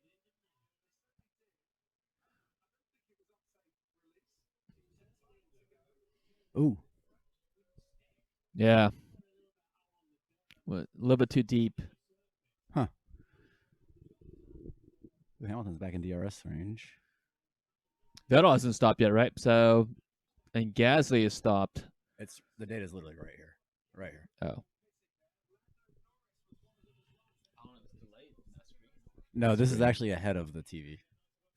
Ooh. Yeah. a little bit too deep. Hamilton's back in DRS range. Vettel hasn't stopped yet, right? So, and Gasly has stopped. It's the data's literally right here. Right here. Oh. No, this is actually ahead of the TV.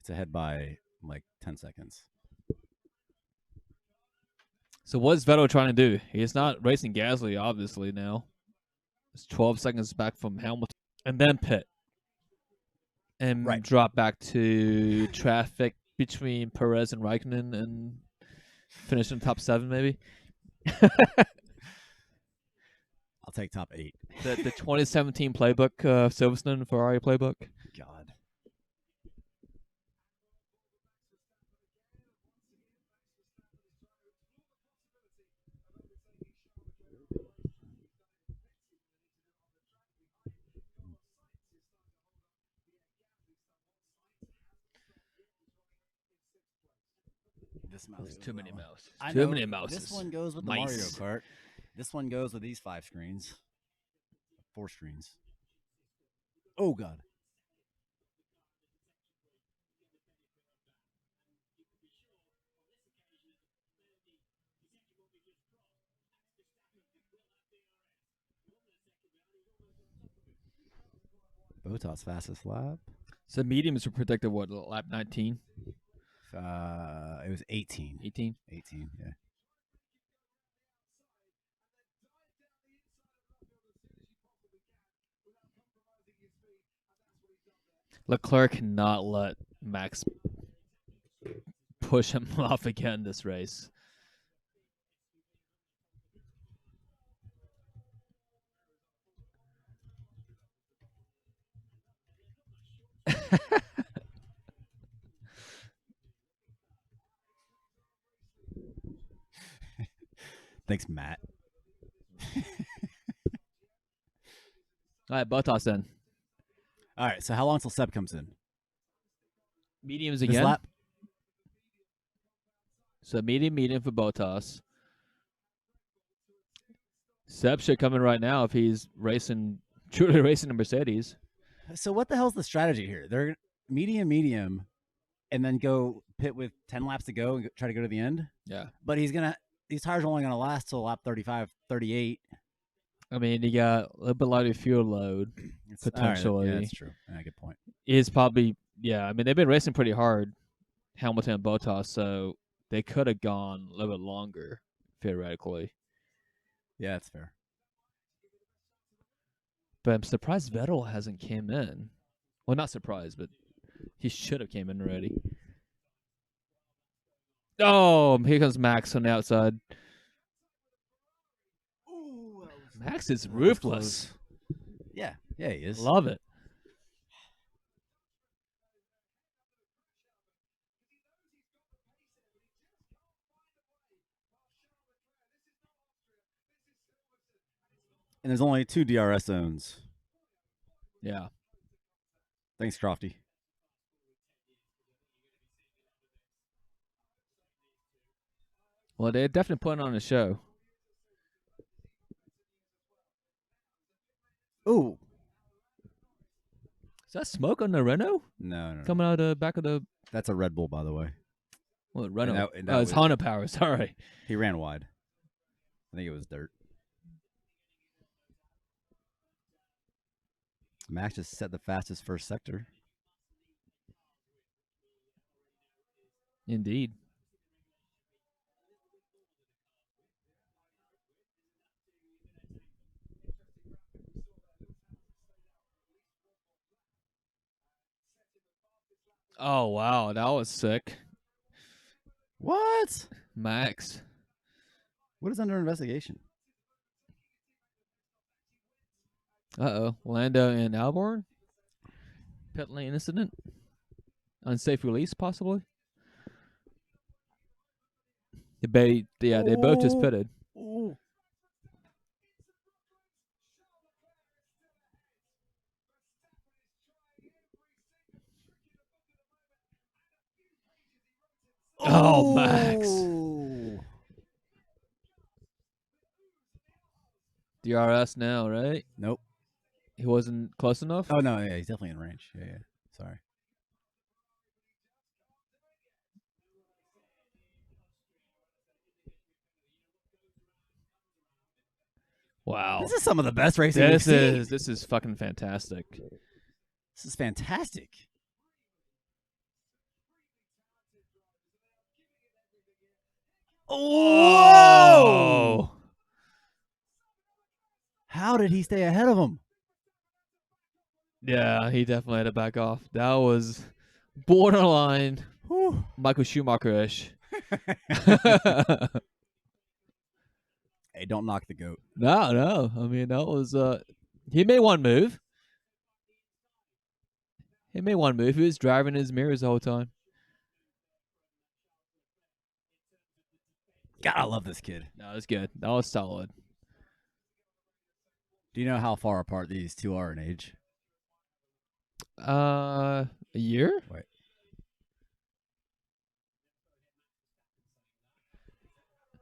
It's ahead by like 10 seconds. So what is Vettel trying to do? He's not racing Gasly, obviously, now. It's 12 seconds back from Hamilton. And then pit. And drop back to traffic between Perez and Raikkonen and finish in top 7, maybe. I'll take top 8. The 2017 playbook, Silverstone Ferrari playbook. God. This mouse. There's too many mouses. Too many mouses. This one goes with the Mario Kart. This one goes with these 5 screens. 4 screens. Oh, God. Bottas fastest lap. So mediums were predicted, what, lap 19? It was 18. 18? 18, yeah. Leclerc cannot let Max push him off again this race. Thanks, Matt. All right, Bottas then. All right, so how long till Seb comes in? Mediums This again. lap? So medium for Bottas. Seb should come in right now if he's truly racing a Mercedes. So what the hell's the strategy here? They're medium, and then go pit with 10 laps to go and try to go to the end? Yeah. But these tires are only going to last till lap 35, 38. I mean, you got a little bit lighter fuel load, potentially. Right, yeah, that's true. Yeah, good point. Is probably, I mean, they've been racing pretty hard, Hamilton and Bottas, so they could have gone a little bit longer, theoretically. Yeah, that's fair. But I'm surprised Vettel hasn't came in. Well, not surprised, but he should have came in already. Oh, here comes Max on the outside. Ooh, Max is ruthless. Yeah, he is. Love it. And there's only 2 DRS zones. Yeah. Thanks, Crofty. Well, they're definitely putting on a show. Ooh. Is that smoke on the Renault? No. Coming out of the back of the... That's a Red Bull, by the way. Well, Renault. And that Oh, it's was- Honda power. Sorry. He ran wide. I think it was dirt. Max just set the fastest first sector. Indeed. Oh, wow. That was sick. What? Max. What is under investigation? Uh-oh. Lando and Albon? Pit lane incident? Unsafe release, possibly? They both just pitted. Ooh. Oh, Max. DRS now, right? Nope. He wasn't close enough. Oh no, yeah, he's definitely in range. Yeah. Sorry. Wow. This is some of the best racing we've seen. This is fucking fantastic. This is fantastic. Whoa! How did he stay ahead of him? Yeah, he definitely had to back off. That was borderline Whew. Michael Schumacher-ish. Hey, don't knock the goat. No. I mean, that was he made one move. He was driving his mirrors the whole time. God, I love this kid. No, it was good. That was solid. Do you know how far apart these two are in age? A year? Wait.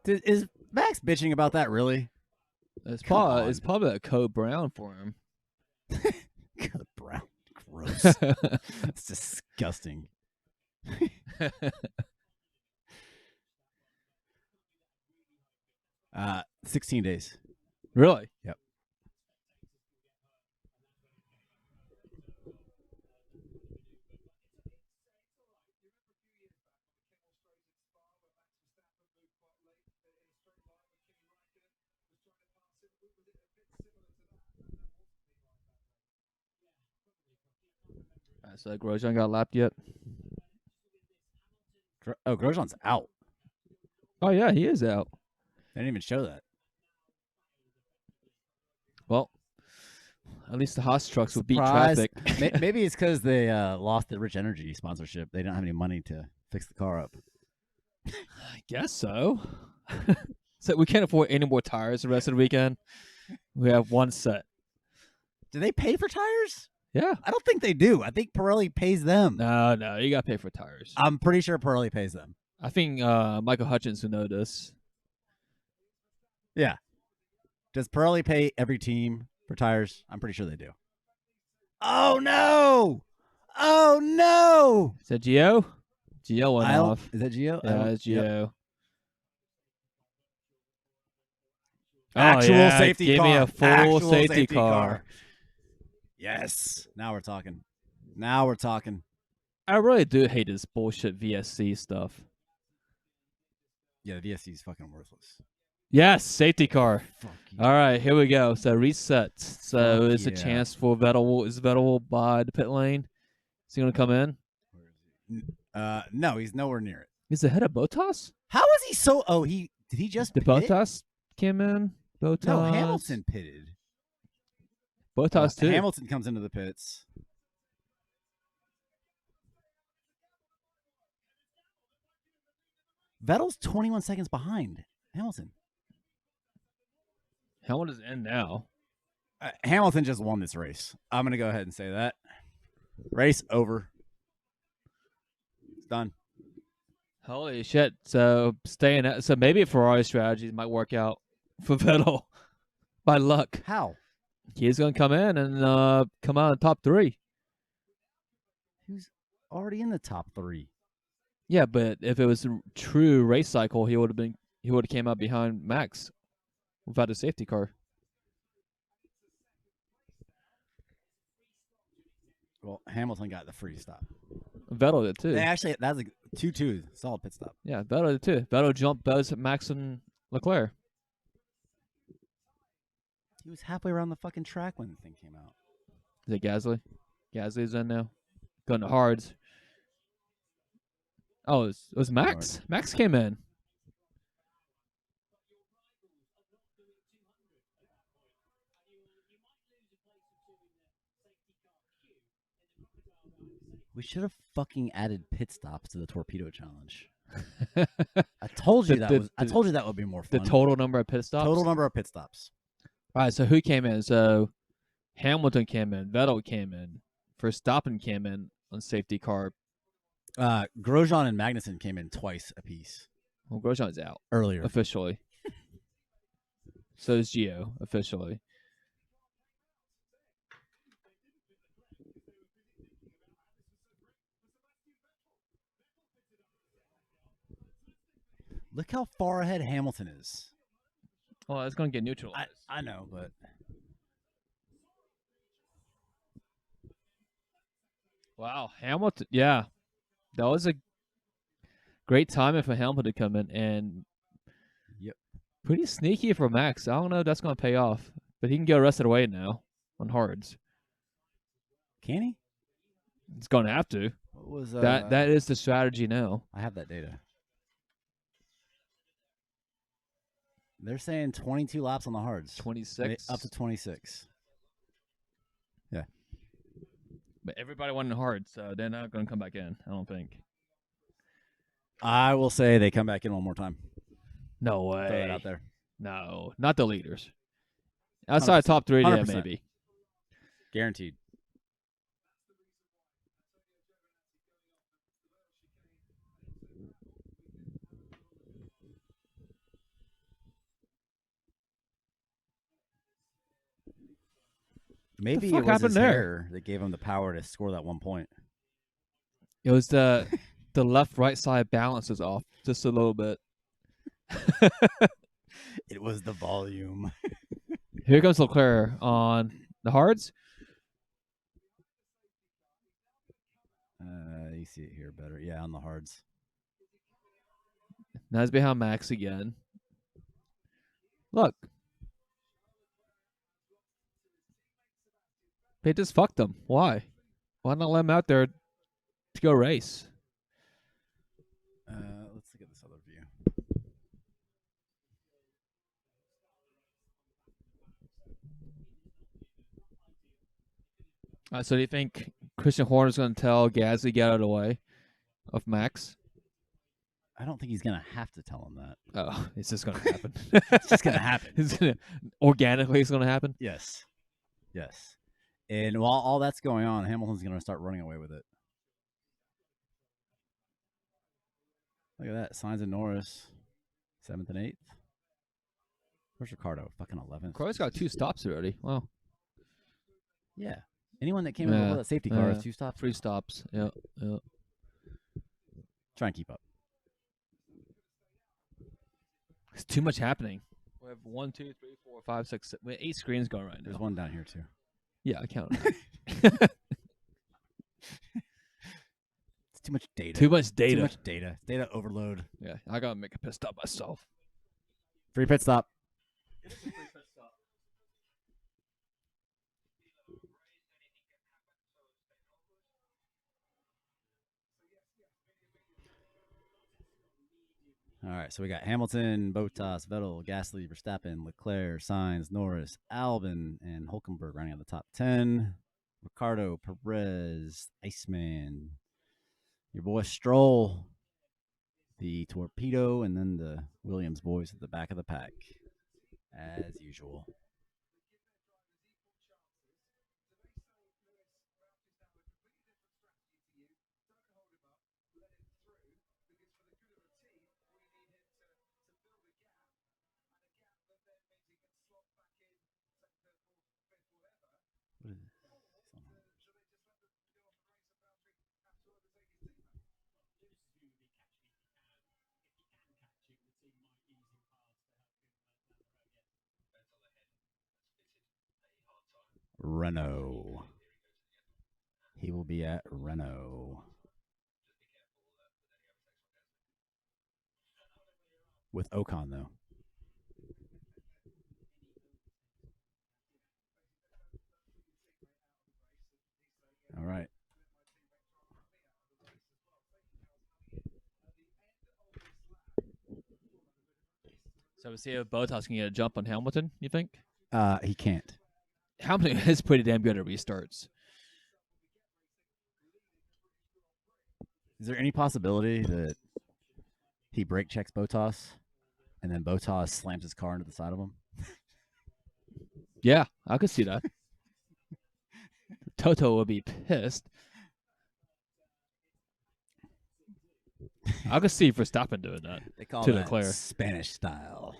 Is Max bitching about that, really? It's Come on. probably a Code Brown for him. God, Brown. Gross. That's disgusting. 16 days. Really? Yep. So Grosjean got lapped yet? Grosjean's out. Oh yeah, he is out. They didn't even show that. Well, at least the Haas trucks will beat Surprise. traffic. Maybe it's because they lost the Rich Energy sponsorship. They don't have any money to fix the car up. I guess so. So we can't afford any more tires the rest of the weekend. We have one set. Do they pay for tires? Yeah. I don't think they do. I think Pirelli pays them. No, you got to pay for tires. I'm pretty sure Pirelli pays them. I think Michael Hutchins will know this. Yeah. Does Pirelli pay every team for tires? I'm pretty sure they do. Oh, no. Oh, no. Is that Gio? Gio went off. Is that Gio? Yeah, it's Gio. Yep. Actual safety give car. me a full Actual safety car. Yes. Now we're talking. Now we're talking. I really do hate this bullshit VSC stuff. Yeah, the VSC is fucking worthless. Yes, safety car. Fuck you. All right, here we go. So reset. So Fuck it's a yeah. chance for Vettel. Is Vettel by the pit lane? Is he going to come in? No, he's nowhere near it. He's ahead of Bottas? How is he so? Oh, did he just Did pit? Bottas came in? Bottas. No, Hamilton pitted. Bottas too. Hamilton comes into the pits. Vettel's 21 seconds behind Hamilton. Hamilton's in now. Hamilton just won this race. I'm going to go ahead and say that. Race over. It's done. Holy shit. So staying at, so maybe Ferrari strategies might work out for Vettel by luck. How? He's going to come in and come out in top 3. He was already in the top 3. Yeah, but if it was a true race cycle, he would have came out behind Max without a safety car. Well, Hamilton got the free stop. Vettel did too. They actually, that's a 2-2 solid pit stop. Yeah, Vettel did too. Vettel jumped both Max and Leclerc. He was halfway around the fucking track when the thing came out. Is it Gasly? Gasly's in now. Going to hards. Oh, it was Max. Max came in. We should have fucking added pit stops to the torpedo challenge. I told you that would be more fun. The total number of pit stops? Total number of pit stops. All right, so who came in? So Hamilton came in. Vettel came in. Verstappen came in on safety car. Grosjean and Magnussen came in twice apiece. Well, Grosjean's out Earlier. officially. So is Gio officially. Look how far ahead Hamilton is. Well, it's going to get neutralized. I know, but Wow, Hamilton. Yeah, that was a great timing for Hamilton to come in, and yep. pretty sneaky for Max. I don't know if that's going to pay off, but he can go rest of the way now on hards. Can he? It's going to have to. What was that is the strategy now. I have that data. They're saying 22 laps on the hards. 26. Up to 26. Yeah. But everybody wanted hard, so they're not going to come back in, I don't think. I will say they come back in one more time. No way. Throw that out there. No, not the leaders. Outside top 3, yeah, 100%. maybe. Guaranteed. Maybe it was his hair that gave him the power to score that 1 point. It was the left-right side balance is off just a little bit. It was the volume. Here comes Leclerc on the hards. You see it here better. Yeah, on the hards. Now he's behind Max again. Look. They just fucked him. Why? Why not let him out there to go race? Let's look at this other view. So do you think Christian Horner's going to tell Gasly to get out of the way of Max? I don't think he's going to have to tell him that. Oh, it's just going to happen. It's just going to happen. Organically, it's going to happen? Yes. Yes. And while all that's going on, Hamilton's going to start running away with it. Look at that. Sainz and Norris, 7th and 8th. Where's Ricardo? Fucking 11th. Ricardo's got 2 stops already. Wow. Yeah. Anyone that came in before that safety car has 2 stops. 3 stops. Yeah. Try and keep up. It's too much happening. We have 1, 2, 3, 4, 5, 6, 7, we have 8 screens going right now. There's one down here too. Yeah, I counted. It's too much data. Too much data. Too much data. Data overload. Yeah, I gotta make a pit stop myself. Free pit stop. All right, so we got Hamilton, Bottas, Vettel, Gasly, Verstappen, Leclerc, Sainz, Norris, Albon, and Hulkenberg running out the top 10. Ricardo, Perez, Iceman, your boy Stroll, the Torpedo, and then the Williams boys at the back of the pack, as usual. Renault. He will be at Renault. With Ocon, though. All right. So we see if Bottas can get a jump on Hamilton, you think? He can't. Hamilton is pretty damn good at restarts. Is there any possibility that he brake checks Bottas and then Bottas slams his car into the side of him? Yeah, I could see that. Toto would be pissed. I could see Verstappen doing that. They call to that Leclerc. Spanish style.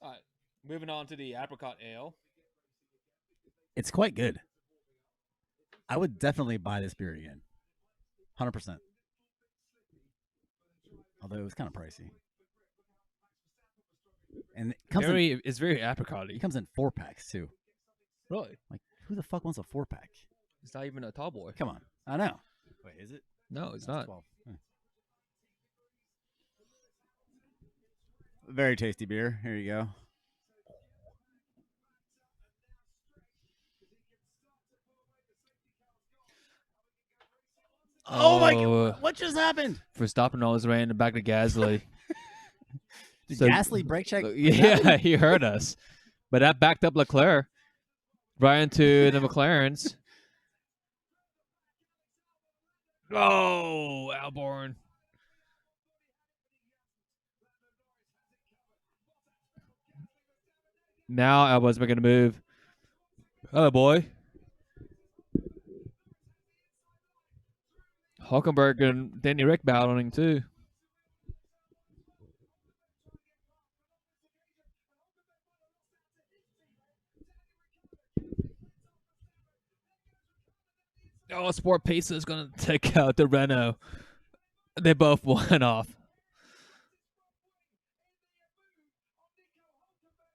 All right, moving on to the apricot ale. It's quite good. I would definitely buy this beer again. 100%. Although it was kind of pricey. And It's very apricot-y. it comes in 4-packs too. Really? Like, who the fuck wants a 4-pack? It's not even a tall boy. Come on. I know. Wait, is it? No, it's No, not. 12. Very tasty beer. Here you go. Oh my god! What just happened? For stopping all his ran in the back of Gasly. Did So- Gasly brake check? Yeah, he heard us. But that backed up Leclerc right into the McLarens. Oh, Albon. Now Albon's making a move. Oh, boy. Hulkenberg and Danny Rick battling, too. Oh, Sport Pesa is going to take out the Renault. They both went off.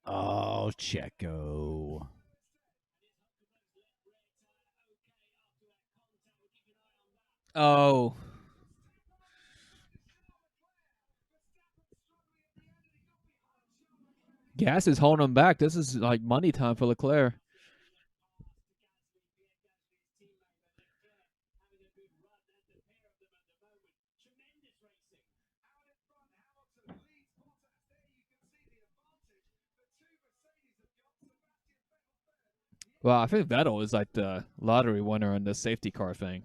Oh, Checo. Oh. Gas is holding him back. This is like money time for Leclerc. Well, I think Vettel is like the lottery winner on the safety car thing.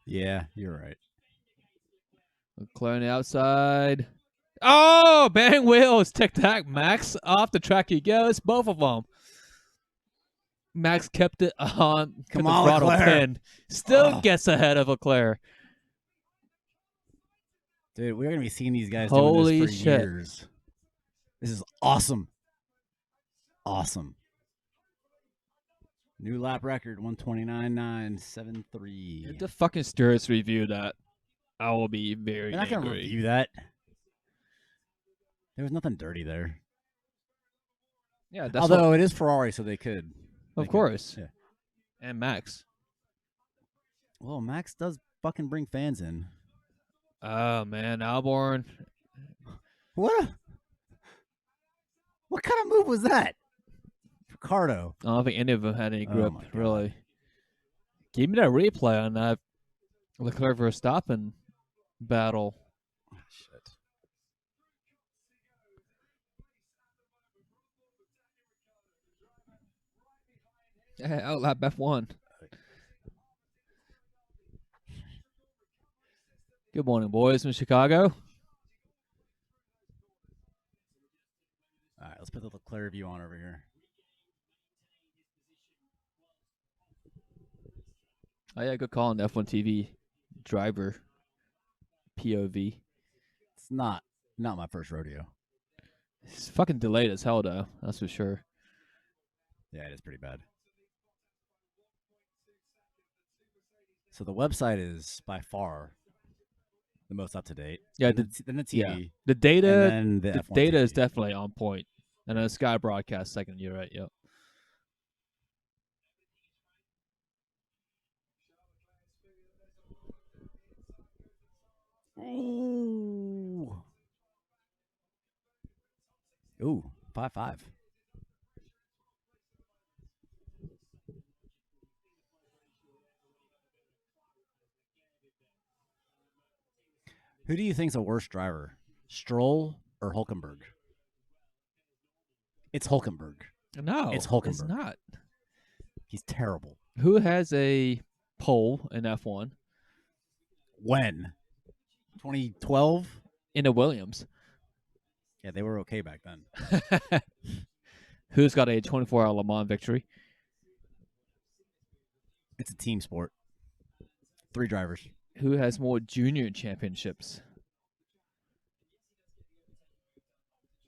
Yeah, you're right. Leclerc on the outside. Oh, bang wheels. Tic-tac. Max off the track he goes. Both of them. Max kept it on. Come the on, throttle Leclerc. pinned. Still Oh. gets ahead of Leclerc. Dude, we're going to be seeing these guys Holy doing this for shit. years. This is awesome. Awesome. New lap record, 129.973. If the fucking stewards review that, I will be very They're not going to angry. review that. There was nothing dirty there. Yeah, that's Although it is Ferrari, so they could. of course. Yeah. And Max. Well, Max does fucking bring fans in. Oh, man. Albon. What kind of move was that? Ricardo. I don't think any of them had any Oh grip, my God. really. Give me that replay on that Leclerc Verstappen battle. Oh, shit. Hey, outlap F1. Good morning, boys from Chicago. All right, let's put the Leclerc view on over here. Oh, yeah, good call on F1 TV driver POV. It's not my first rodeo. It's fucking delayed as hell, though. That's for sure. Yeah, it is pretty bad. So the website is by far the most up to date. Yeah, then the TV. yeah. The data, and then the F1 data TV. is definitely on point. And then Sky broadcast second. You're right. Yep. Ooh. Ooh, 5-5. Who do you think's a worse driver, Stroll or Hulkenberg? It's Hulkenberg. No, It's Hulkenberg. It's not. He's terrible. Who has a pole in F1? When? 2012? In a Williams. Yeah, they were okay back then. Who's got a 24-hour Le Mans victory? It's a team sport. 3 drivers. Who has more junior championships?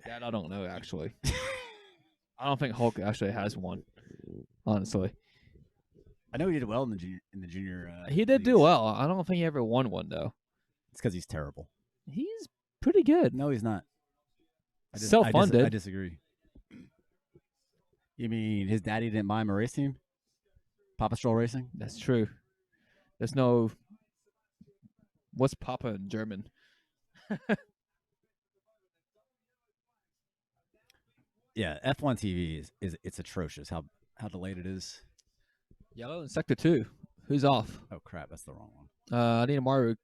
That I don't know, actually. I don't think Hulk actually has one, honestly. I know he did well in the junior. He did do well. I don't think he ever won one, though. It's because he's terrible. He's pretty good. No, he's not. Self-funded. I disagree. You mean his daddy didn't buy him a race team? Papa Stroll Racing? That's true. There's no... What's Papa in German? Yeah, F1 TV it's atrocious how delayed it is. Yellow in Sector 2. Who's off? Oh crap, that's the wrong one. I need a Mario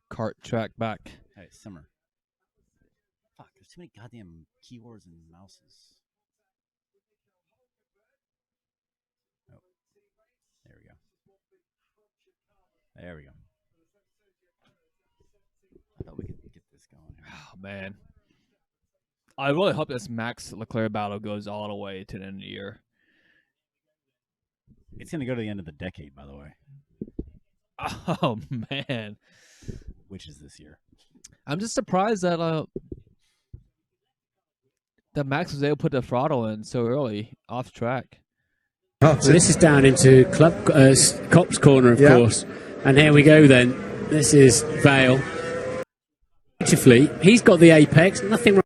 Kart track back. Hey, Summer. Fuck, there's too many goddamn keyboards and mouses. Oh, there we go. There we go. I thought we could get this going here. Oh, man. I really hope this Max Leclerc battle goes all the way to the end of the year. It's going to go to the end of the decade, by the way. Oh, man. Which is this year. I'm just surprised that Max was able to put the throttle in so early off track. So this is down into Cop's corner, of course. And here we go then. This is Vale. Beautifully, he's got the apex, nothing wrong.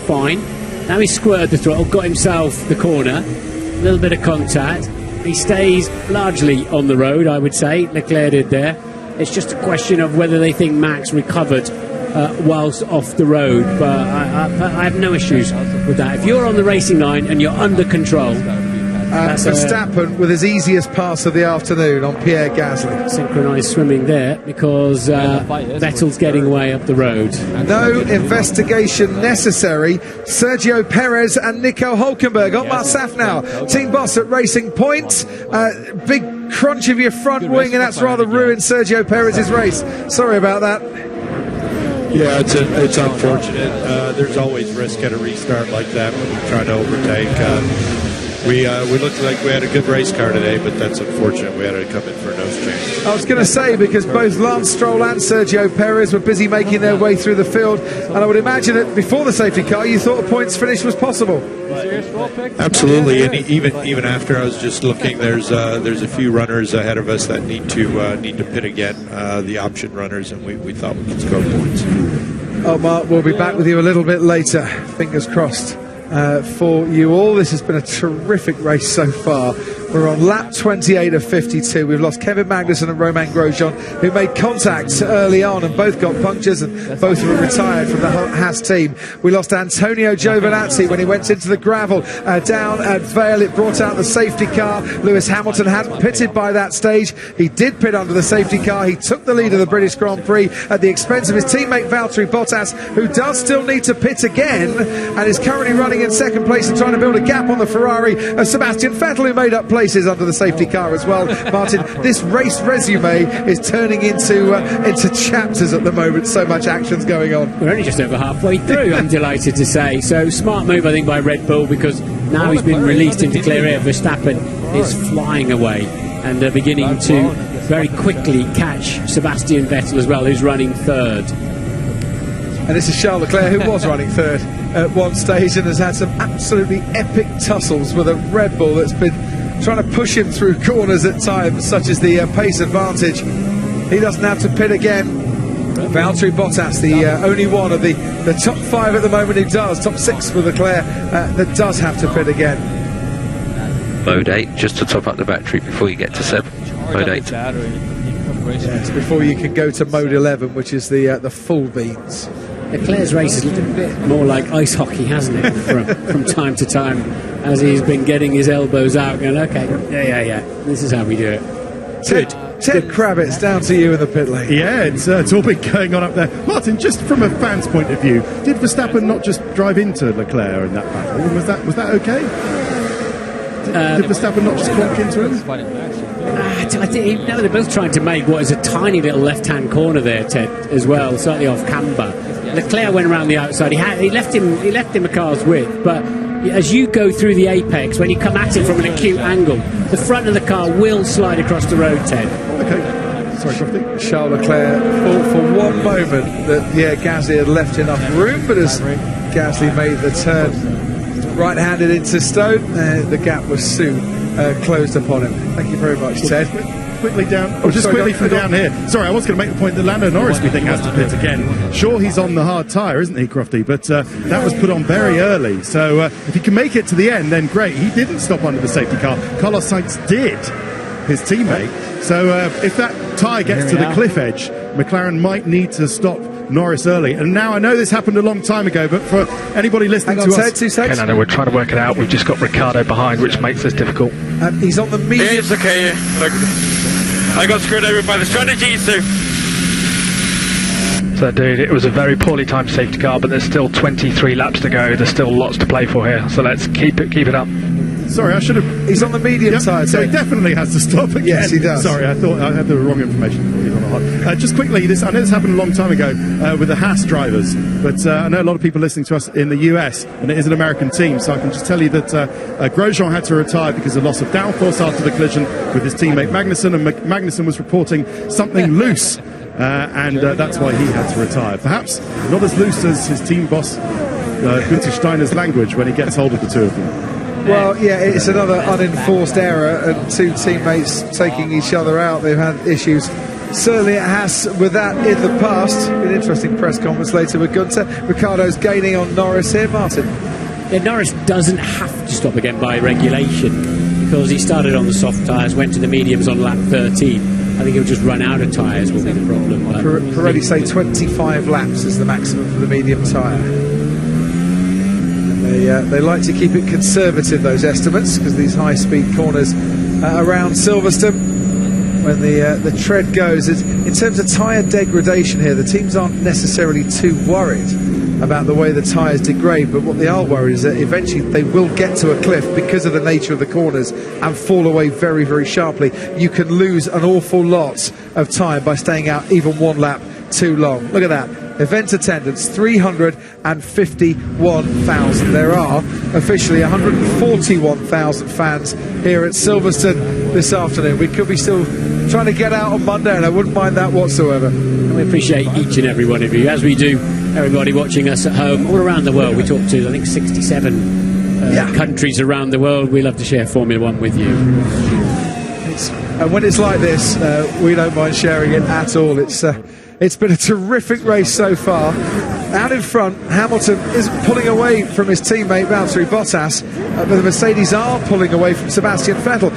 Fine. Now he's squirted the throttle, got himself the corner, a little bit of contact. He stays largely on the road, I would say. Leclerc did there. It's just a question of whether they think Max recovered whilst off the road. But I have no issues with that. If you're on the racing line and you're under control, Verstappen with his easiest pass of the afternoon on Pierre Gasly. Synchronised swimming there because Vettel's getting away up the road. No investigation necessary. Sergio Perez and Nico Hulkenberg on Mart Safnauer, team boss at Racing Point. Big crunch of your front wing, and that's rather ruined Sergio Perez's race. Sorry about that. Yeah, it's unfortunate. There's always risk at a restart like that when you try to overtake. We looked like we had a good race car today, but that's unfortunate. We had to come in for a nose change. I was going to say, because both Lance Stroll and Sergio Perez were busy making their way through the field, and I would imagine that before the safety car, you thought a points finish was possible. Absolutely, and even after, I was just looking. There's a few runners ahead of us that need to pit again, the option runners, and we thought we could score points. Oh, Mark, we'll be back with you a little bit later. Fingers crossed. For you all. This has been a terrific race so far. We're on lap 28 of 52. We've lost Kevin Magnussen and Romain Grosjean, who made contact early on and both got punctures and both were retired from the Haas team. We lost Antonio Giovinazzi when he went into the gravel down at Vale. It brought out the safety car. Lewis Hamilton hadn't pitted by that stage. He did pit under the safety car. He took the lead of the British Grand Prix at the expense of his teammate Valtteri Bottas, who does still need to pit again and is currently running in second place and trying to build a gap on the Ferrari of Sebastian Vettel, who made up places under the safety car as well. Martin, this race resume is turning into chapters at the moment. So much action's going on. We're only just over halfway through, I'm delighted to say. So smart move, I think, by Red Bull, because now he's been released into clear air. Verstappen is flying away and beginning to very quickly catch Sebastian Vettel as well, who's running third. And this is Charles Leclerc, who was running third at one stage and has had some absolutely epic tussles with a Red Bull that's been trying to push him through corners at times, such as the pace advantage. He doesn't have to pit again. Valtteri Bottas, the only one of the top 5 at the moment who does, top 6 for Leclerc, that does have to pit again. Mode 8, just to top up the battery before you get to 7. Mode 8. Yes, before you can go to mode 11, which is the full beans. Leclerc's race is a little bit more like ice hockey, hasn't it, from time to time, as he's been getting his elbows out, going, okay, yeah, this is how we do it. Ted Kravitz, down to you in the pit lane. Yeah, it's all been going on up there. Martin, just from a fan's point of view, did Verstappen not just drive into Leclerc in that battle? Was that okay? Did Verstappen not just clock into him? They're both trying to make what is a tiny little left-hand corner there, Ted, as well, slightly off camber. Leclerc went around the outside. He left him a car's width, but as you go through the apex, when you come at it from an acute angle, the front of the car will slide across the road, Ted. Okay. Sorry, Crofty. Charles Leclerc thought for one moment that Pierre Gasly had left enough room, but as Gasly made the turn right-handed into Stone, the gap was soon closed upon him. Thank you very much, Ted. Quickly down, quickly from down here. Sorry, I was going to make the point that Lando Norris, we think, has to pit again. Sure, he's on the hard tyre, isn't he, Crofty? But that was put on very early. So if he can make it to the end, then great. He didn't stop under the safety car. Carlos Sainz did, his teammate. So if that tyre gets to the cliff edge, McLaren might need to stop Norris early. And now I know this happened a long time ago, but for anybody listening to us, 2 seconds. Okay, we're trying to work it out. We've just got Ricciardo behind, which makes this difficult. He's on the medium. It's okay. Look, I got screwed over by the strategy, so dude, it was a very poorly timed safety car, but there's still 23 laps to go. There's still lots to play for here, so let's keep it up. Sorry, I should have. He's on the medium tyre. So he definitely has to stop again. Yes, he does. Sorry, I thought I had the wrong information. He's on the hard. Just quickly, I know this happened a long time ago with the Haas drivers, but I know a lot of people listening to us in the US, and it is an American team, so I can just tell you that Grosjean had to retire because of loss of downforce after the collision with his teammate Magnussen, and Magnussen was reporting something loose, and that's why he had to retire. Perhaps not as loose as his team boss Günther Steiner's language when he gets hold of the two of them. Well, yeah, it's another unenforced error, and two teammates taking each other out. They've had issues, certainly it has, with that in the past. An interesting press conference later with Gunther. Ricciardo's gaining on Norris here, Martin. Yeah, Norris doesn't have to stop again by regulation, because he started on the soft tyres, went to the mediums on lap 13. I think he'll just run out of tyres will be the problem. Pirelli say 25 laps is the maximum for the medium tyre. They like to keep it conservative, those estimates, because these high-speed corners around Silverstone, when the tread goes, in terms of tyre degradation here, the teams aren't necessarily too worried about the way the tyres degrade, but what they are worried is that eventually they will get to a cliff because of the nature of the corners and fall away very, very sharply. You can lose an awful lot of time by staying out even one lap too long. Look at that. Event attendance 351,000. There are officially 141,000 fans here at Silverstone this afternoon. We could be still trying to get out on Monday, and I wouldn't mind that whatsoever. And we appreciate each and every one of you, as we do everybody watching us at home all around the world. We talk to, I think, 67 countries around the world. We love to share Formula One with you. And when it's like this, we don't mind sharing it at all. It's been a terrific race so far. Out in front, Hamilton is pulling away from his teammate Valtteri Bottas, but the Mercedes are pulling away from Sebastian Vettel.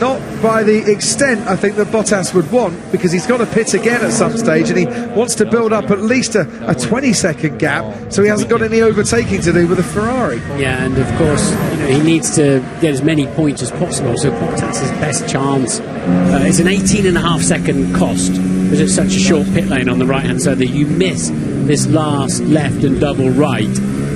Not by the extent I think that Bottas would want, because he's got to pit again at some stage, and he wants to build up at least a 20-second gap, so he hasn't got any overtaking to do with the Ferrari. Yeah, and of course, he needs to get as many points as possible, so Bottas's best chance is an 18.5-second cost, because it's such a short pit lane on the right-hand side that you miss this last left and double right,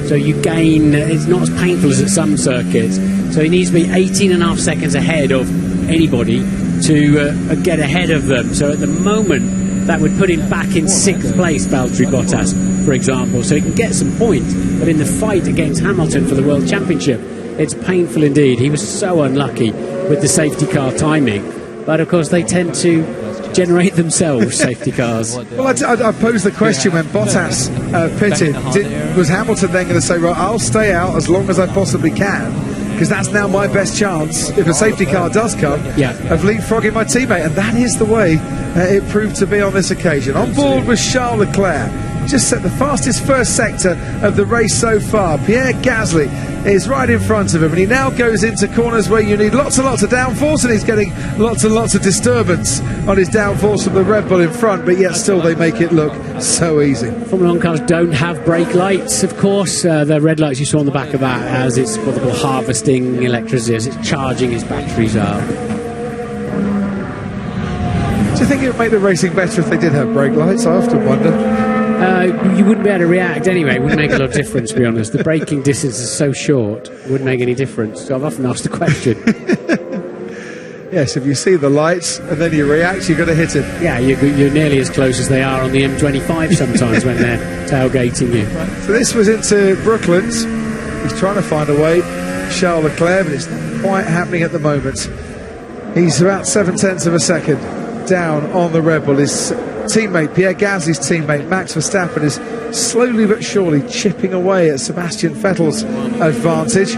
so you gain, it's not as painful as at some circuits, so he needs to be 18.5 seconds ahead of anybody to get ahead of them. So at the moment, that would put him back in 6th place, Valtteri Bottas, for example, so he can get some points, but in the fight against Hamilton for the World Championship, it's painful indeed. He was so unlucky with the safety car timing, but of course they tend to generate themselves safety cars. Well, I posed the question when Bottas pitted, was Hamilton then going to say, right, I'll stay out as long as I possibly can, because that's now my best chance, if a safety car does come, of leapfrogging my teammate, and that is the way it proved to be on this occasion. On board with Charles Leclerc, just set the fastest first sector of the race so far. Pierre Gasly is right in front of him, and he now goes into corners where you need lots and lots of downforce, and he's getting lots and lots of disturbance on his downforce from the Red Bull in front, but yet still they make it look so easy. Formula 1 cars don't have brake lights, of course. The red lights you saw on the back of that, as it's what they call harvesting electricity, as it's charging his batteries up. Do you think it would make the racing better if they did have brake lights? I often wonder. You wouldn't be able to react anyway. It wouldn't make a lot of difference, to be honest. The braking distance is so short, it wouldn't make any difference. So I've often asked the question. Yes, if you see the lights and then you react, you've got to hit it. Yeah, you're nearly as close as they are on the M25 sometimes when they're tailgating you. So this was into Brooklands. He's trying to find a way, Charles Leclerc, but it's not quite happening at the moment. He's about 0.7 of a second down on the Red Bull. His teammate, Pierre Gasly's teammate, Max Verstappen, is slowly but surely chipping away at Sebastian Vettel's advantage.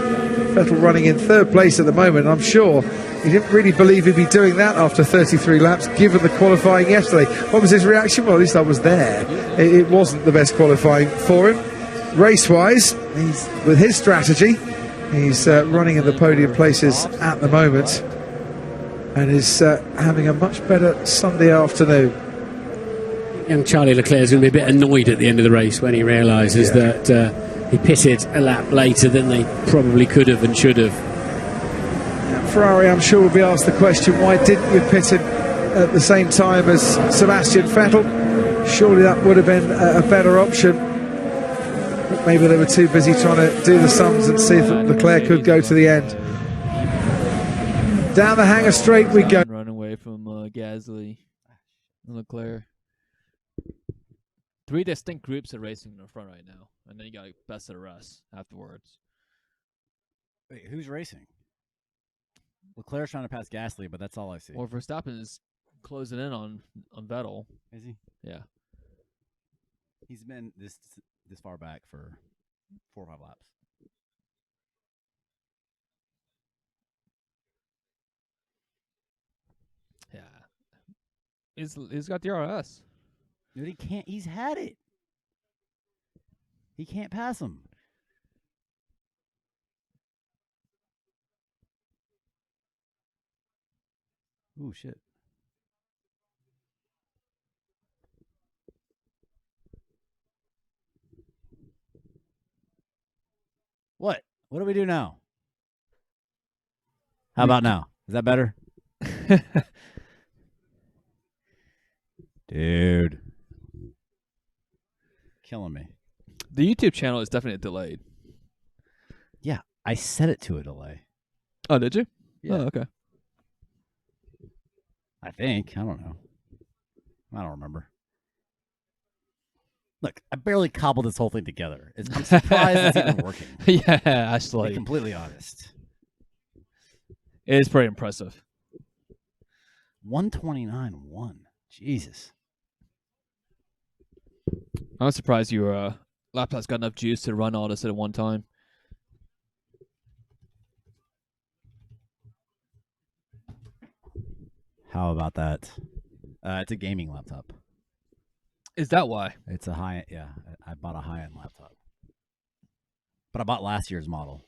Vettel running in third place at the moment. I'm sure he didn't really believe he'd be doing that after 33 laps, given the qualifying yesterday. What was his reaction? Well, at least I was there. It wasn't the best qualifying for him. Race-wise, he's with his strategy, he's running in the podium places at the moment, and is having a much better Sunday afternoon. Young Charlie Leclerc is going to be a bit annoyed at the end of the race when he realises that he pitted a lap later than they probably could have and should have. Ferrari, I'm sure, will be asked the question, why didn't you pit him at the same time as Sebastian Vettel? Surely that would have been a better option. But maybe they were too busy trying to do the sums and see if Leclerc could go to the end. Down the hangar straight we go. Run away from Gasly and Leclerc. 3 distinct groups are racing in the front right now, and then you got best of the rest afterwards. Wait, who's racing? Leclerc's trying to pass Gasly, but that's all I see. Well, Verstappen is closing in on Vettel. Is he? Yeah. He's been this far back for 4 or 5 laps. Yeah. He's got the RS. Dude, he can't. He's had it. He can't pass him. Ooh, shit. What? What do we do now? How about now? Is that better? Dude. Killing me. The YouTube channel is definitely delayed. Yeah, I set it to a delay. Oh, did you? Yeah. Oh, okay. I think. I don't know. I don't remember. Look, I barely cobbled this whole thing together. I'm surprised it's even working. Yeah, To actually. be completely honest. It is pretty impressive. 129.1. Jesus. I'm surprised your laptop's got enough juice to run all this at one time. How about that? It's a gaming laptop. Is that why? It's a high, yeah. I bought a high-end laptop, but I bought last year's model.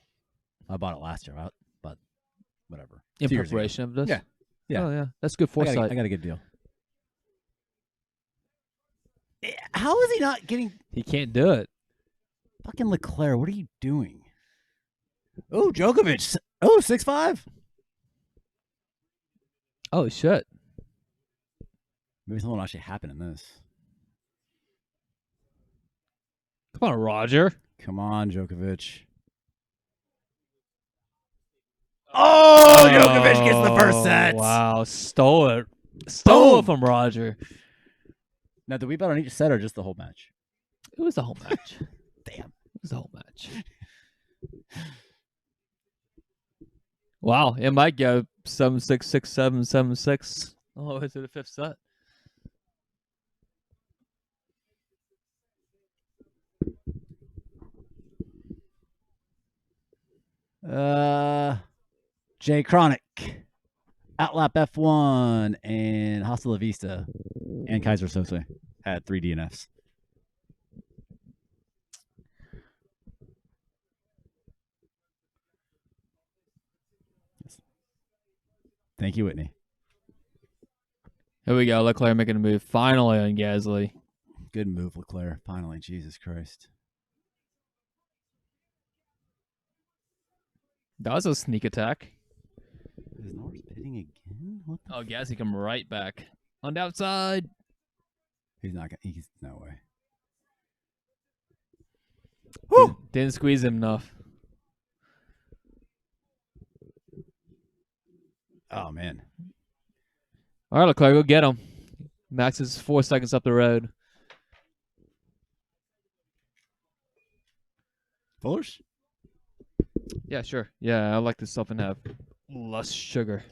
I bought it last year, but whatever. In 2 years ago. preparation of this? Yeah, yeah. Oh, yeah. That's good foresight. I got a good deal. How is he not getting? He can't do it. Fucking Leclerc, what are you doing? Oh, Djokovic. Oh, 6'5". Oh, shit. Maybe something will actually happen in this. Come on, Roger. Come on, Djokovic. Oh, Djokovic gets the first set. Wow, stole it. Stole it from Roger. Now, did we bet on each set or just the whole match? It was the whole match. Damn. It was the whole match. Wow, it might go 7-6, 6-7, 7-6 all the way to the 5th set. Jay Chronic, Outlap F1, and Hasta La Vista, and Kaiser Sose had 3 DNFs. Thank you, Whitney. Here we go. Leclerc making a move finally on Gasly. Good move, Leclerc. Finally, Jesus Christ. That was a sneak attack. Is Norris pitting again? What the Gasly come right back on the outside. He's not gonna. He's no way. Woo! Didn't squeeze him enough. Oh man. All right, Leclerc, go get him. Max is 4 seconds up the road. Foolish? Yeah, sure. Yeah, I like this stuff and have less sugar.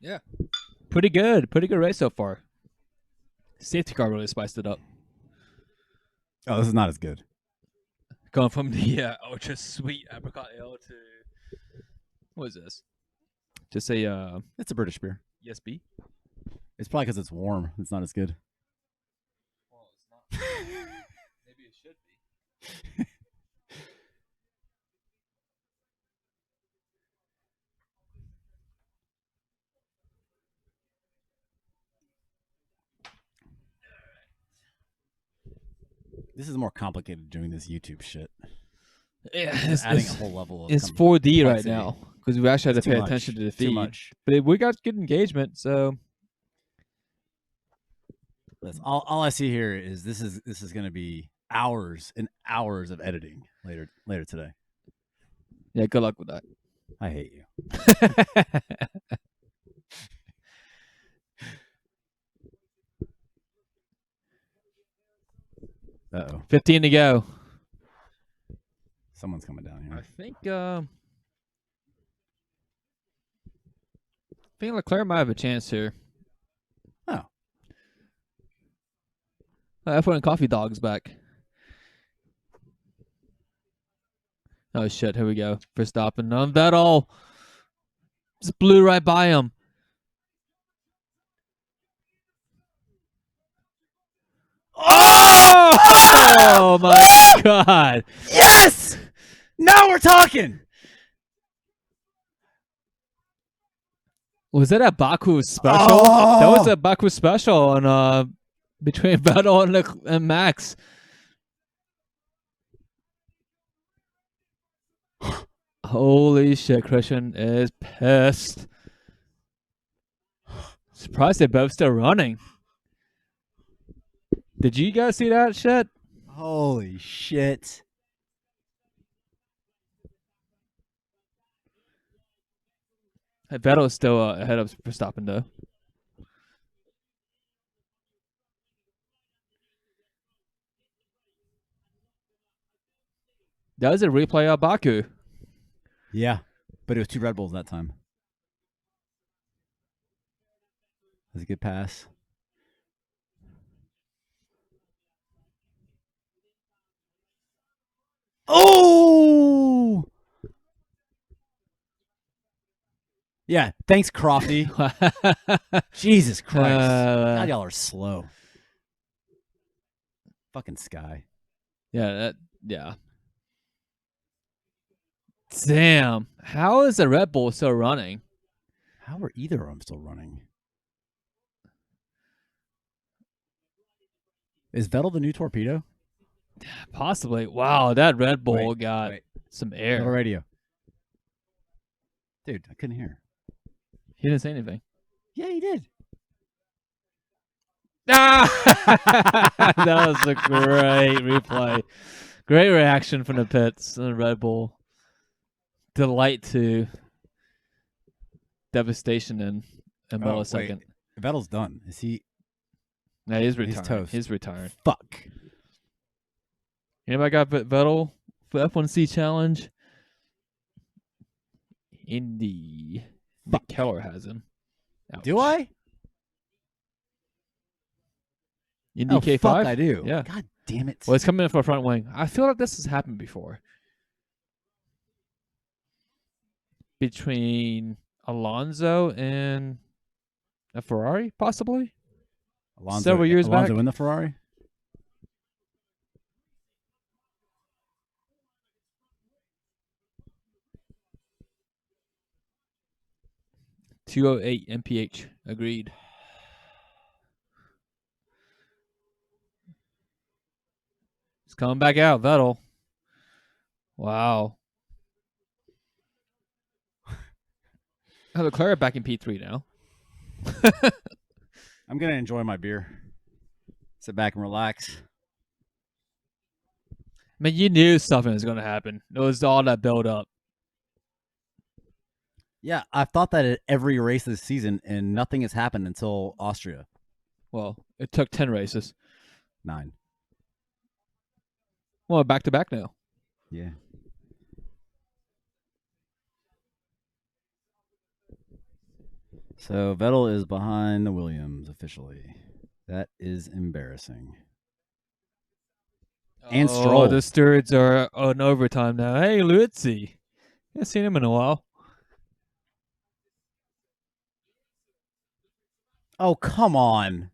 Yeah. Pretty good. Pretty good race so far. Safety car really spiced it up. Oh, this is not as good. Going from the ultra sweet apricot ale to what is this? Just a It's a British beer. ESB. It's probably because it's warm. It's not as good. Well, it's not. Maybe it should be. This is more complicated doing this YouTube shit. Yeah, it's adding a whole level of it's 4D right complexity. now because we actually had to It's pay too attention much. to the Too feed. much. But we got good engagement, so That's all I see here is this is going to be hours and hours of editing later today. yeah, good luck with that. I hate you. Uh-oh. 15 to go. Someone's coming down here. I think Leclerc might have a chance here. Oh. F1 and Coffee Dog's back. Oh shit! Here we go. Verstappen. Vettel just blew right by him. Oh my god! Yes! Now we're talking. Was that a Baku special? Oh! That was a Baku special on between Vettel and Max. Holy shit, Christian is pissed. Surprised they're both still running. Did you guys see that shit? Holy shit. Vettel's still ahead of Verstappen, though. That was a replay of Baku. Yeah, but it was 2 Red Bulls that time. That's a good pass. Oh! Yeah, thanks, Crofty. Jesus Christ. God, y'all are slow. Fucking Sky. Yeah. Damn. How is the Red Bull still running? How are either of them still running? Is Vettel the new torpedo? Possibly. Wow, that Red Bull got some air. Vettel radio. Dude, I couldn't hear. He didn't say anything. Yeah, he did. Ah! That was a great replay. Great reaction from the pits. The Red Bull. Delight to devastation in a millisecond. Wait. Vettel's done. Is he? Yeah, he's retiring. He's toast. He's retiring. Fuck. Anybody got Vettel for F1C challenge? Indy. Nick Keller has him. Ouch. Do I? Indy Oh, K5? fuck, I do. Yeah. God damn it. Well, it's coming in for a front wing. I feel like this has happened before. Between Alonso and a Ferrari, possibly? Several years back. Alonso in the Ferrari? .208 mph. Agreed. It's coming back out, Vettel. Wow. Leclerc back in P3 now. I'm going to enjoy my beer. Sit back and relax. Man, you knew something was going to happen. It was all that build up. Yeah, I've thought that at every race this season, and nothing has happened until Austria. Well, it took 10 races. 9. Well, back to back now. Yeah. So Vettel is behind the Williams officially. That is embarrassing. And Stroll. The stewards are on overtime now. Hey, Luizzi. Haven't seen him in a while. Oh, come on.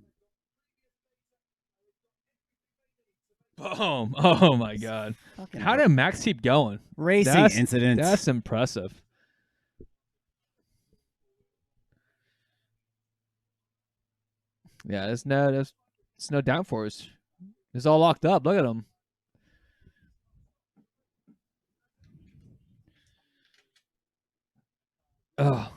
Boom. Oh, my God. How did Max keep going? Racing incidents. That's impressive. Yeah, there's no downforce. It's all locked up. Look at them. Oh.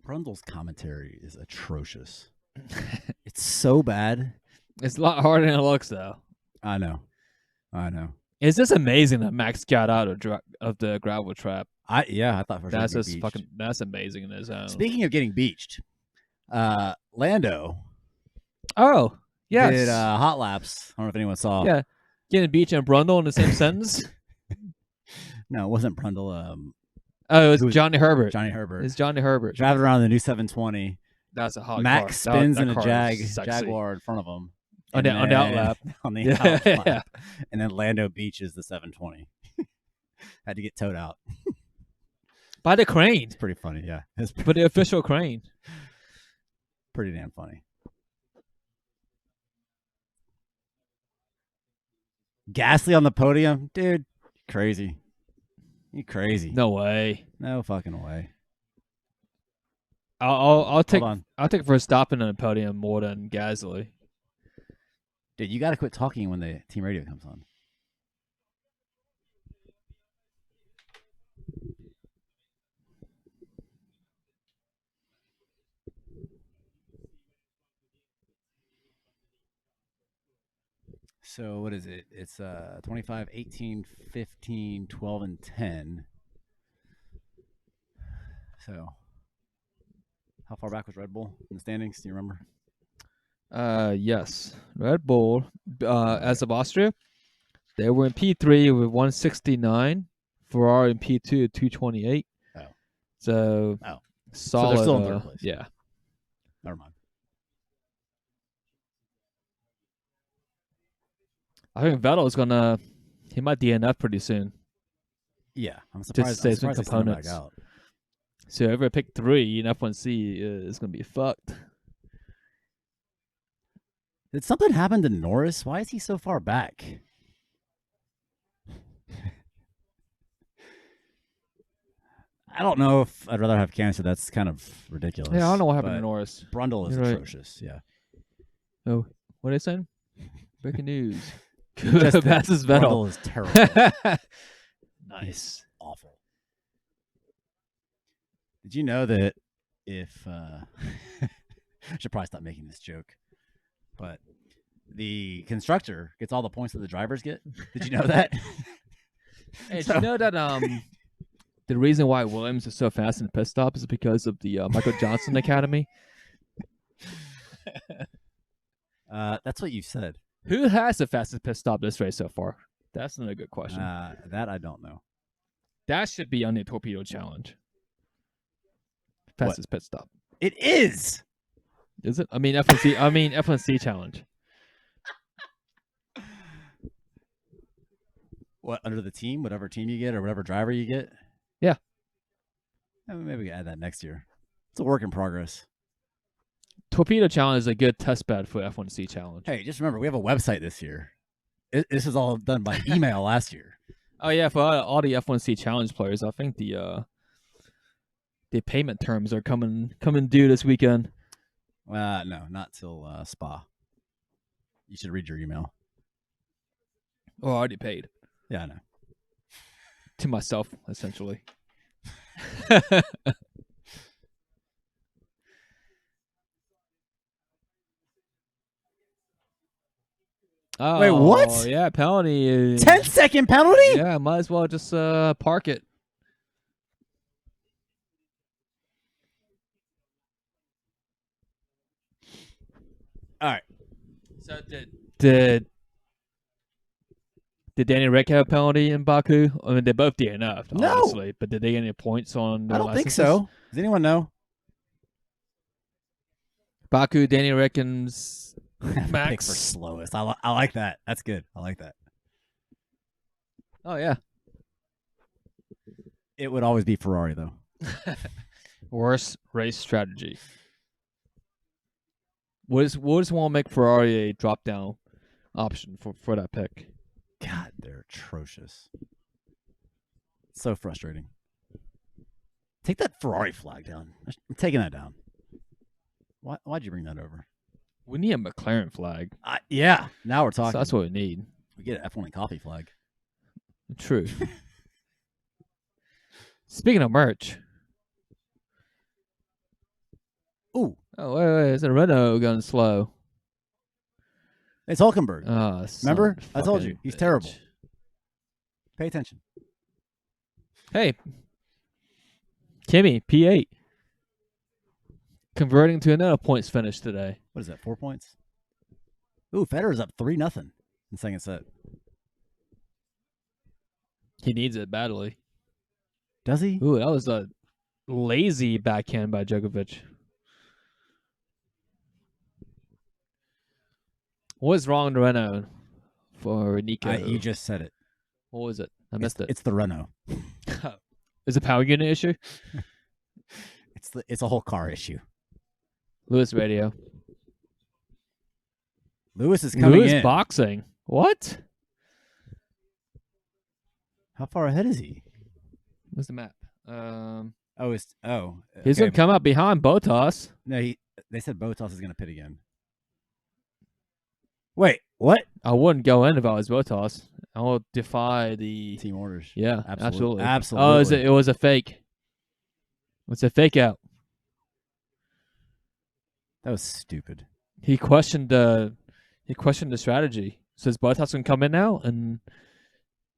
Brundle's commentary is atrocious. It's so bad. It's a lot harder than it looks, though. I know. It's just amazing that Max got out of the gravel trap. I thought for sure that's just fucking. That's amazing in his own. Speaking of getting beached, Lando. Oh yes. Did hot laps. I don't know if anyone saw. Yeah, getting beached and Brundle in the same sentence. No, it wasn't Brundle. Oh, it was Johnny Herbert. Johnny Herbert. It's Johnny Herbert. Driving around the new 720. That's a hot Max car. spins that in a car Jaguar in front of him. On the outlap. On the outlap. And then Lando beaches the 720. Had to get towed out. By the crane. It's pretty funny, yeah. By the official crane. Pretty damn funny. Gasly on the podium? Dude, crazy. You crazy. No way. No fucking way. I'll take Verstappen on the podium more than Gasly. Dude, you got to quit talking when the team radio comes on. So what is it? It's 25, 18, 15, 12, and 10. So how far back was Red Bull in the standings? Do you remember? Yes. Red Bull, as of Austria, they were in P3 with 169. Ferrari in P2 at 228. Oh. So solid. So they're still in third place. Yeah. Never mind. I think Vettel is he might DNF pretty soon. Yeah, I'm surprised. Just I'm surprised components. back out. So if I pick 3 in F1C, it's gonna be fucked. Did something happen to Norris? Why is he so far back? I don't know if I'd rather have cancer. That's kind of ridiculous. Yeah, I don't know what happened to Norris. Brundle is atrocious. Yeah. Oh, what are they saying? Breaking news. Just passes Vettel. Brundle is terrible. Nice. He's awful. Did you know that if I should probably stop making this joke, but the constructor gets all the points that the drivers get? Did you know that? Hey, did you know that the reason why Williams is so fast in pit stop is because of the Michael Johnson Academy? That's what you said. Who has the fastest pit stop this race so far? That's another good question. That I don't know. That should be on the torpedo challenge. Fastest pit stop. It is. Is it? I mean F1C. I mean F1C challenge. What, under the team? Whatever team you get or whatever driver you get? Yeah. Maybe we can add that next year. It's a work in progress. Torpedo challenge is a good test bed for F1C challenge. Hey, just remember, we have a website this year. This is all done by email last year. Oh yeah, for all the F1C challenge players, I think the payment terms are coming due this weekend. No, not till Spa. You should read your email. Oh, I already paid. Yeah, I know. To myself, essentially. Oh, Wait, what? Yeah, penalty. 10-second penalty? Yeah, might as well just park it. All right. So did Danny Rick have a penalty in Baku? I mean, they both DNF'd, No. obviously, but did they get any points on their I don't think licenses? so. Does anyone know? Baku, Danny Rick, and Pick Max. for slowest. I like that. That's good. I like that. Oh, yeah. It would always be Ferrari, though. Worst race strategy. What does want to make Ferrari a drop-down option for that pick? God, they're atrocious. So frustrating. Take that Ferrari flag down. I'm taking that down. Why'd you bring that over? We need a McLaren flag. Yeah. Now we're talking. So that's what we need. We get an F1 and coffee flag. True. Speaking of merch. Ooh. Oh, wait. Is a Renault going slow? It's Hulkenberg. Oh, remember? I told you. He's terrible. Pay attention. Hey. Kimmy, P8. Converting to another points finish today. What is that, 4 points? Ooh, Federer's up 3-0 in second set. He needs it badly. Does he? Ooh, that was a lazy backhand by Djokovic. What's wrong with Renault for Nico? You just said it. What was it? I missed it. It's the Renault. Is it a power unit issue? It's a whole car issue. Lewis radio. Lewis is coming in. Lewis boxing. What? How far ahead is he? What's the map? He's gonna come up behind Bottas. No, they said Bottas is gonna pit again. Wait, what? I wouldn't go in if I was Bottas. I will defy the team orders. Yeah, absolutely. Absolutely. Oh, it was a fake. It's a fake out. That was stupid. He questioned the strategy. Says Bottas can come in now and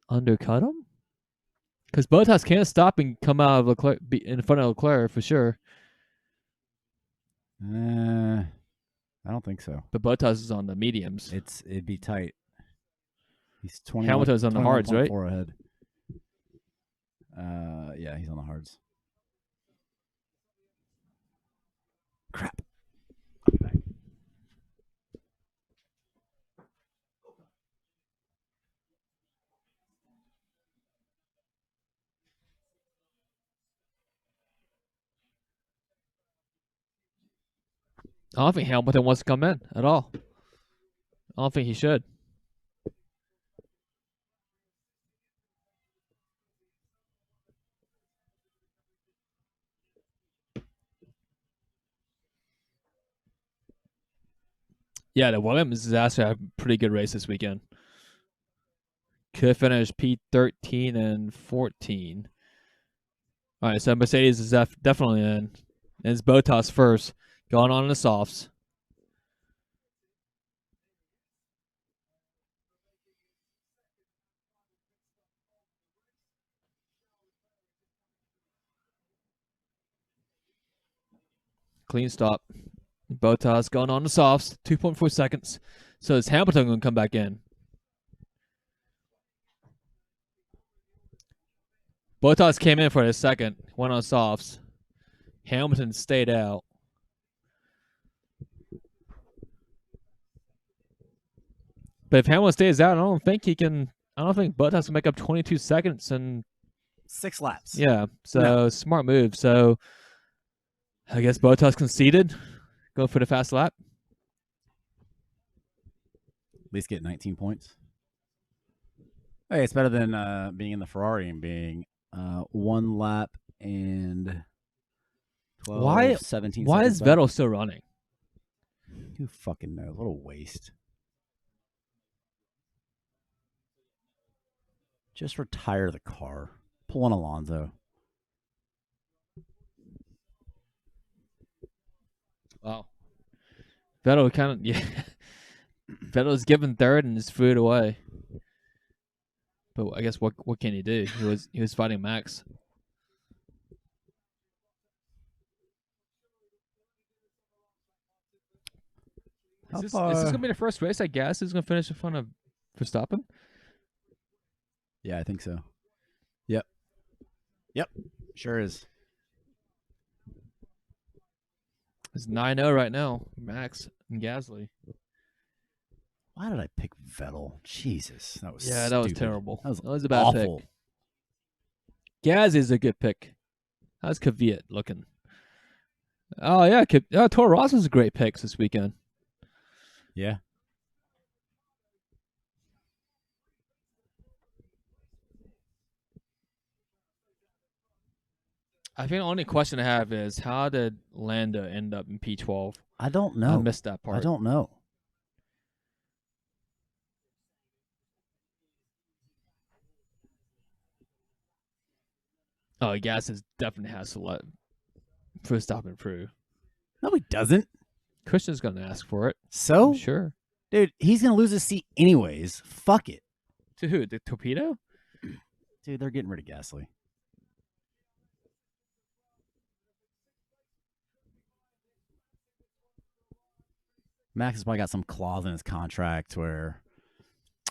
undercut him? Because Bottas can't stop and come out of Leclerc, in front of Leclerc for sure. I don't think so. But Bottas is on the mediums. It'd be tight. He's 20. Hamilton's on the hards, right? 4 ahead. Yeah, he's on the hards. Crap. I don't think Hamilton wants to come in at all. I don't think he should. Yeah, the Williams is actually a pretty good race this weekend. Could finish P13 and 14. All right, so Mercedes is definitely in. And it's Bottas first, going on in the softs. Clean stop. Bottas going on the softs, 2.4 seconds. So is Hamilton going to come back in? Bottas came in for a second, went on softs. Hamilton stayed out. But if Hamilton stays out, I don't think Bottas can make up 22 seconds in 6 laps. Yeah, so smart move. So I guess Bottas conceded. Go for the fast lap. At least get 19 points. Hey, it's better than being in the Ferrari and being 1 lap and 12, 17 Why seconds is back. Vettel still running? Who fucking knows? What a waste. Just retire the car. Pull on Alonso. Wow. Vettel Vettel was given third and just threw it away. But I guess what can he do? He was fighting Max. Is this gonna be the first race? I guess is gonna finish in front of Verstappen. Yeah, I think so. Yep. Sure is. It's 9-0 right now. Max and Gasly. Why did I pick Vettel? Jesus, that was that stupid. was terrible. That was a bad awful. pick. Gasly's a good pick. How's Kvyat looking? Oh yeah, Toro Rosso's a great pick this weekend. Yeah. I think the only question I have is how did Lando end up in P12? I don't know. I missed that part. I don't know. Oh, Gas definitely has to let Verstappen through. No, he doesn't. Christian's going to ask for it. So? I'm sure. Dude, he's going to lose his seat anyways. Fuck it. To who? The Torpedo? Dude, they're getting rid of Gasly. Max has probably got some clause in his contract where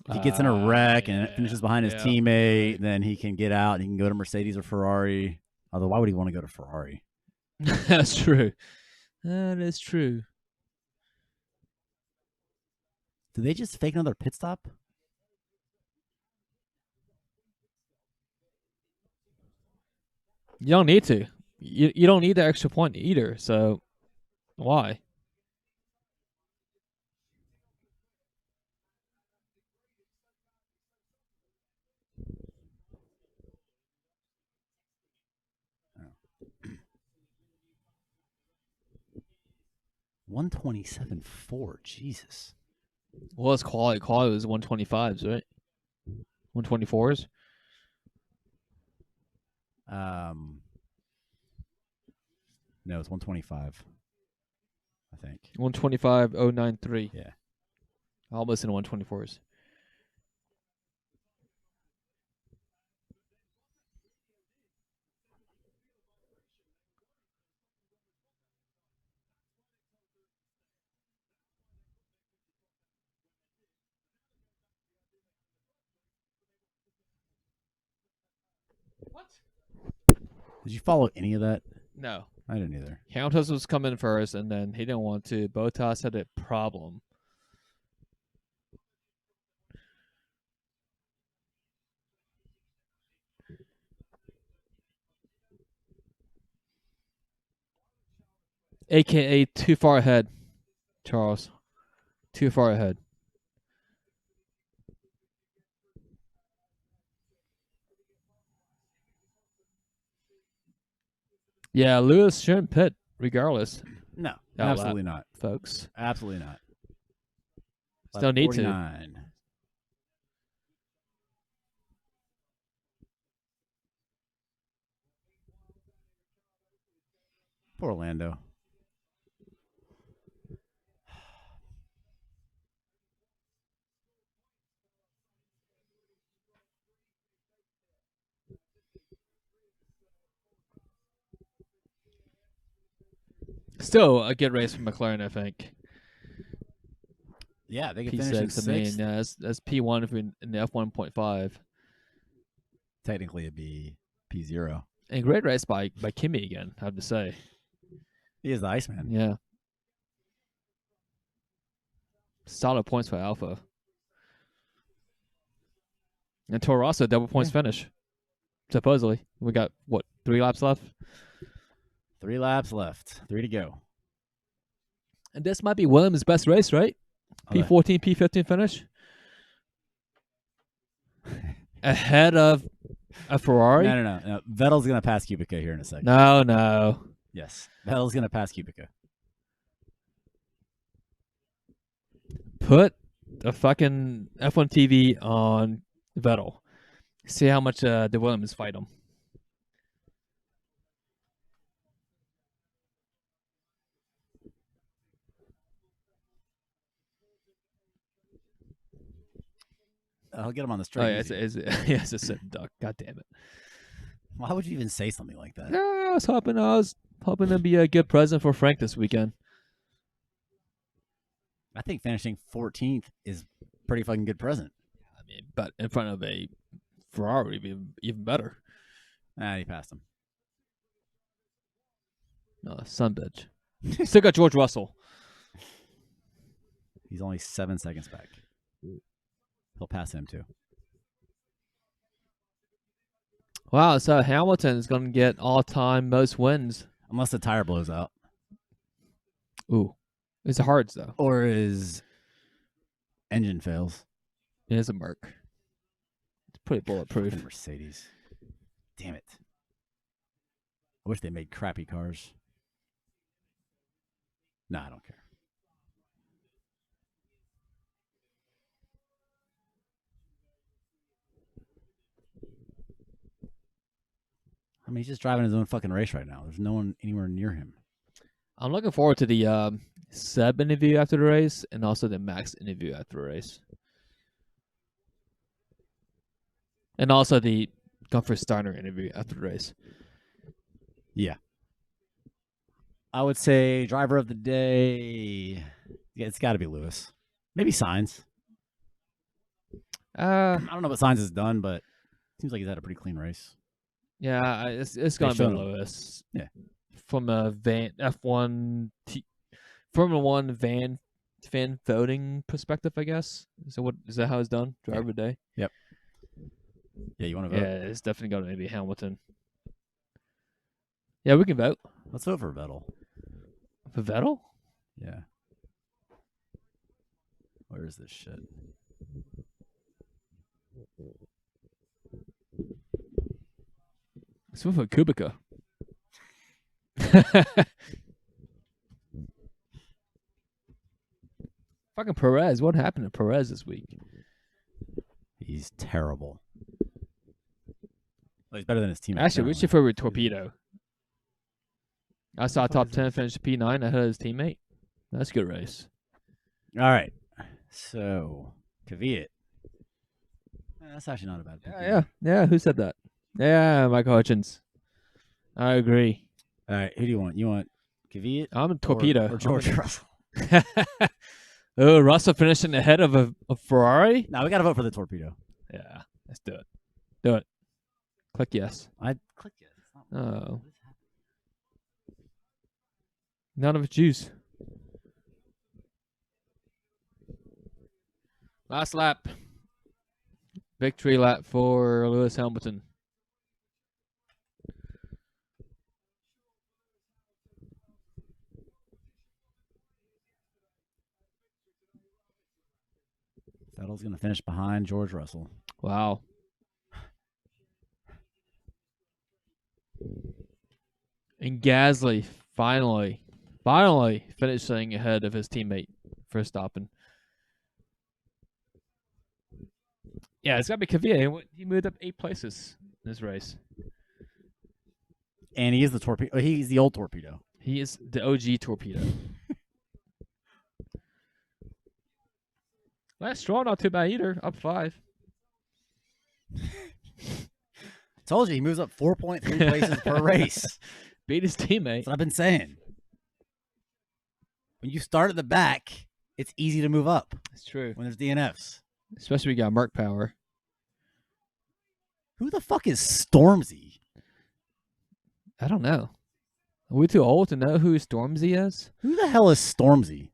if he gets in a wreck and finishes behind his teammate, then he can get out and he can go to Mercedes or Ferrari. Although, why would he want to go to Ferrari? That's true. That is true. Did they just fake another pit stop? You don't need to. You don't need the extra point either, so why? $127.4. Jesus. Well, it's quality. Quality was 125s, right? 124s. No, it's 125. I think 125.093. Yeah. Almost in 124s. What? Did you follow any of that? No. I didn't either. Countess was coming first, and then he didn't want to. Bottas had a problem. AKA too far ahead, Charles. Too far ahead. Yeah, Lewis shouldn't pit, regardless. No, Out absolutely lap, not. folks. Absolutely not. Still need 49. to. Poor Orlando. Still a good race for McLaren, I think. Yeah, they could finish in P6, I mean, sixth. that's P1 if we're in the F1.5. Technically, it'd be P0. And great race by Kimi again, I have to say. He is the Iceman. Yeah. Solid points for Alpha. And Toro Rosso, double points finish. Supposedly. We got, 3 laps left? 3 laps left. 3 to go. And this might be Williams' best race, right? P14, P15 finish. Ahead of a Ferrari? No. Vettel's going to pass Kubica here in a second. No. Yes. Vettel's going to pass Kubica. Put a fucking F1 TV on Vettel. See how much the Williams fight him. I'll get him on the straight. Oh yeah, it's a sitting duck. God damn it! Why would you even say something like that? I was hoping to be a good present for Frank this weekend. I think finishing 14th is pretty fucking good present. I mean, but in front of a Ferrari would be even better. He passed him. No, son bitch. Still got George Russell. He's only 7 seconds back. He'll pass him too. Wow, so Hamilton is going to get all-time most wins. Unless the tire blows out. Ooh. It's a hards, though. Or his engine fails. It is a Merc. It's pretty bulletproof. Fucking Mercedes. Damn it. I wish they made crappy cars. No, I don't care. I mean, he's just driving his own fucking race right now. There's no one anywhere near him. I'm looking forward to the Seb interview after the race and also the Max interview after the race. And also the Gunther Steiner interview after the race. Yeah. I would say driver of the day. Yeah, it's got to be Lewis. Maybe Sainz. I don't know what Sainz has done, but it seems like he's had a pretty clean race. Yeah, it's going to be Lewis. Yeah. From a F1 Formula 1 fan voting perspective, I guess. So is that how it's done? Driver of the day? Yep. Yeah, you want to vote? Yeah, it's definitely going to be Hamilton. Yeah, we can vote. Let's vote for Vettel. For Vettel? Yeah. Where is this shit? Let's vote for Kubica. Fucking Perez. What happened to Perez this week? He's terrible. Well, he's better than his teammate. Actually, what's your favorite torpedo? I saw top 10 finish P9 ahead of his teammate. That's a good race. All right. So, Kvyat. That's actually not a bad pick. Yeah. Who said that? Yeah, Michael Hutchins. I agree. All right. Who do you want? You want Kvyat? I'm a torpedo. Or George Russell? Oh, Russell finishing ahead of a Ferrari? No, we got to vote for the torpedo. Yeah, let's do it. Do it. Click yes. I click yes. Oh. None of it's juice. Last lap. Victory lap for Lewis Hamilton. Vettel's going to finish behind George Russell. Wow. And Gasly finally finishing ahead of his teammate Verstappen. Yeah, it's got to be Kvyat. He moved up 8 places in this race. And he is the torpedo. He's the old torpedo. He is the OG torpedo. Last straw, not too bad either. Up 5. Told you, he moves up 4.3 places per race. Beat his teammate. That's what I've been saying. When you start at the back, it's easy to move up. It's true. When there's DNFs. Especially when you got Merc power. Who the fuck is Stormzy? I don't know. Are we too old to know who Stormzy is? Who the hell is Stormzy?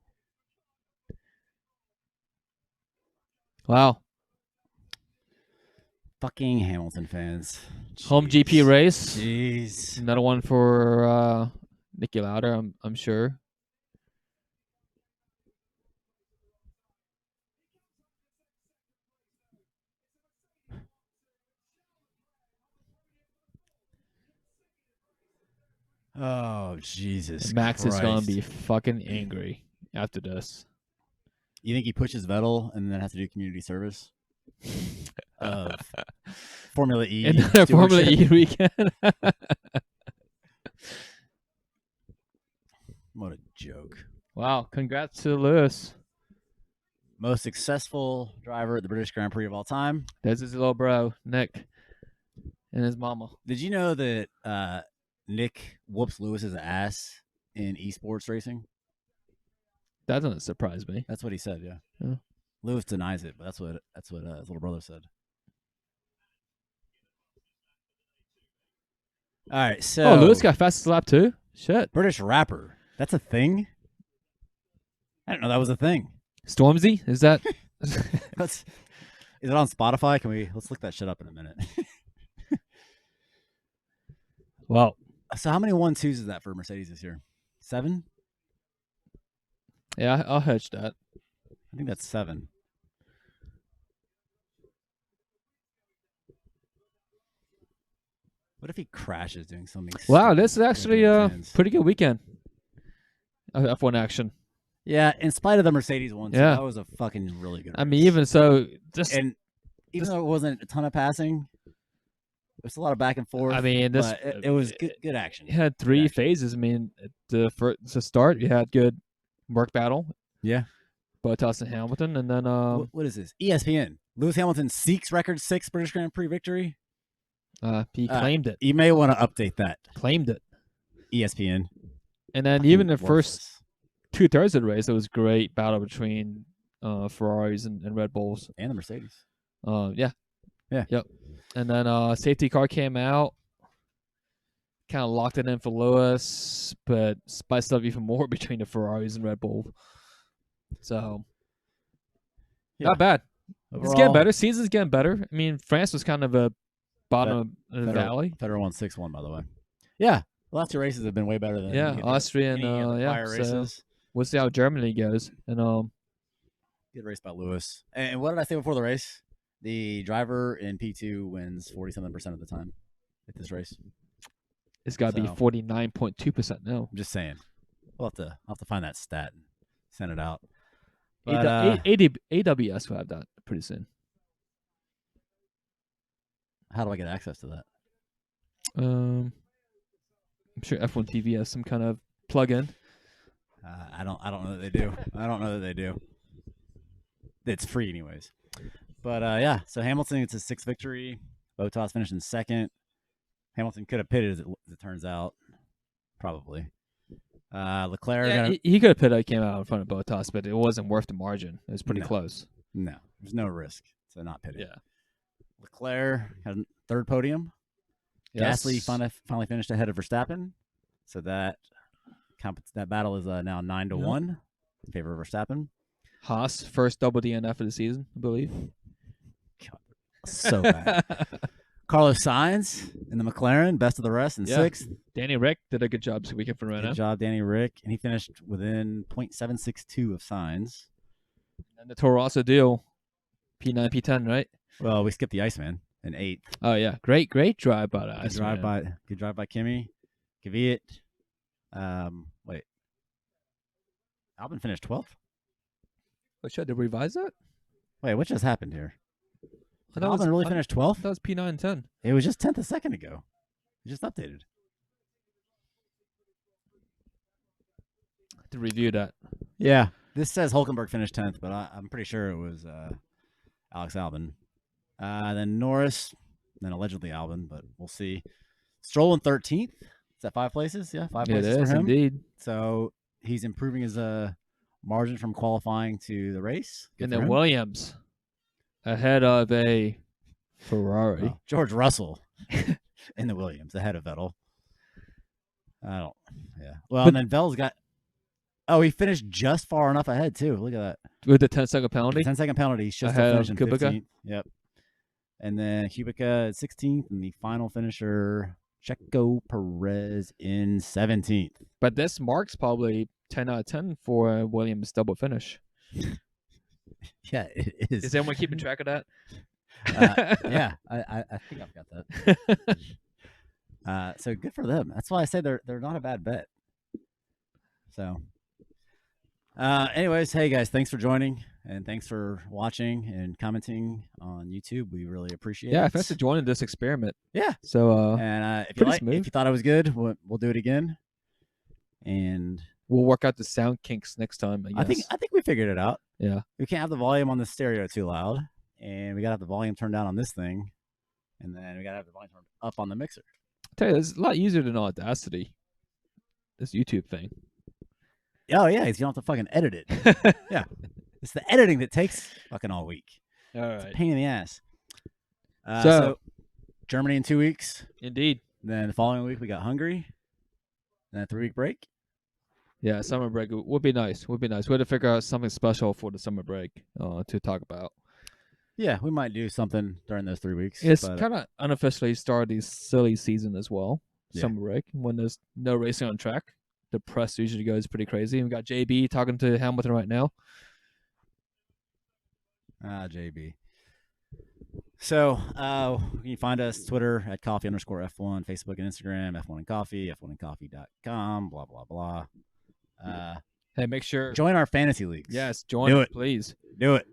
Wow. Fucking Hamilton fans. Jeez. Home GP race. Jeez. Another one for Nicky Lauda, I'm sure. Oh, Jesus Max Christ. is going to be fucking angry after this. You think he pushes Vettel and then has to do community service? Of Formula E. And Formula E weekend. What a joke. Wow, congrats to Lewis. most successful driver at the British Grand Prix of all time. There's his little bro, Nick, and his mama. Did you know that Nick whoops Lewis's ass in esports racing? That doesn't surprise me. That's what he said. Yeah. Yeah. Lewis denies it, but that's what his little brother said. All right, so Lewis got fastest lap too. Shit. British rapper. That's a thing. I didn't know that was a thing. Stormzy, is that? Is it on Spotify? Let's look that shit up in a minute. Wow. So how many 1-2s is that for Mercedes this year? 7? Yeah, I'll hedge that. I think that's 7. What if he crashes doing something? Wow, this is actually a intense? pretty good weekend of F1 action. Yeah, in spite of the Mercedes one, Yeah. that was a fucking really good. I mean, even so, And even though it wasn't a ton of passing, it was a lot of back and forth. I mean, but it was good action. You had 3 phases. I mean, the start, you had good work battle. Yeah. Bottas and Hamilton, and then what is this? ESPN. Lewis Hamilton seeks record 6 British Grand Prix victory. He claimed it. You may want to update that. Claimed it. ESPN. And then even the first 2/3 of the race, it was great battle between Ferraris and Red Bulls. And the Mercedes. Yeah. Yeah. Yep. And then safety car came out. Kind of locked it in for Lewis, but spiced up even more between the Ferraris and Red Bull. So, not bad. Overall, It's getting better. Season's getting better. I mean, France was kind of a bottom of the valley. Federer won 6-1, by the way. Yeah. The last 2 races have been way better than Austrian. any of the prior So races. we'll see how Germany goes. And Good race by Lewis. And what did I say before the race? The driver in P2 wins 47% of the time at this race. it's got to be 49.2% now. I'm just saying. I'll have to find that stat and send it out. But, AWS will have that pretty soon. How do I get access to that? I'm sure F1 TV has some kind of plug-in. I don't know that they do. I don't know that they do. It's free anyways. But yeah, so Hamilton gets his 6th victory. Bottas finished in 2nd. Hamilton could have pitted as it turns out. Probably. Leclerc He could have pitted. Came out in front of Bottas, but it wasn't worth the margin. It was pretty close. No, there's no risk to not pitting. Yeah. Leclerc had a 3rd podium. Yes. Gasly finally finished ahead of Verstappen. So that battle is now 9-1 in favor of Verstappen. Haas, first double DNF of the season, I believe. God, so bad. Carlos Sainz in the McLaren, best of the rest in 6th. Danny Rick did a good job this weekend for Renault. Good job, Danny Rick. And he finished within 0.762 of Sainz. And the Toro Rosso deal, P9, P10, right? Well, we skipped the Iceman in 8th. Oh, yeah. Great drive by the Iceman. Good drive by Kimi. Kvyat. Wait. Albon finished 12th? What should they revise that? Wait, what just happened here? Did Albon Albon really finish 12th? That was P9 and 10. It was just 10th a second ago. It just updated. To review that. Yeah. This says Hulkenberg finished 10th, but I'm pretty sure it was Alex Albon. Then Norris, then allegedly Albon, but we'll see. Stroll in 13th. Is that 5 places? Yeah, 5 places it is, for him. Indeed. So he's improving his margin from qualifying to the race. Good And for then him. Williams ahead of a Ferrari. Oh, George Russell in the Williams ahead of Vettel. Yeah. Well, and then Vettel's got. Oh, he finished just far enough ahead too. Look at that. With the 10-second penalty. 10-second penalty. He's just Ahead of finishing Kubica? 15th. Yep. And then Kubica at 16th, and the final finisher, Checo Perez in 17th. But this marks probably 10 out of 10 for Williams' double finish. Yeah, it is. Is anyone keeping track of that? Yeah, I think I've got that. So good for them. That's why I say they're not a bad bet. So, anyways, hey guys, thanks for joining and thanks for watching and commenting on YouTube. We really appreciate it. Yeah, thanks for joining this experiment. Yeah. So, and if pretty you smooth. thought it was good, we'll do it again. And We'll work out the sound kinks next time. I guess. I think we figured it out. Yeah. We can't have the volume on the stereo too loud, and we gotta have the volume turned down on this thing, and then we gotta have the volume turned up on the mixer. I tell you, it's a lot easier than Audacity. This YouTube thing. Oh yeah, you don't have to fucking edit it. Yeah, it's the editing that takes fucking all week. All It's a right. pain in the ass. So Germany in 2 weeks. Indeed. Then the following week we got Hungary. Then a 3-week break. Yeah, summer break would be nice. Would be nice. We had to figure out something special for the summer break to talk about. Yeah, we might do something during those 3 weeks. It's kind of unofficially started the silly season as well. Yeah. Summer break when there's no racing on track. The press usually goes pretty crazy. And we got JB talking to Hamilton right now. JB. So you can find us Twitter at coffee_F1, Facebook and Instagram, F1 and Coffee, F1andcoffee.com, blah, blah, blah. Hey, make sure. Join our fantasy leagues. Yes, join Do it. please. Do it.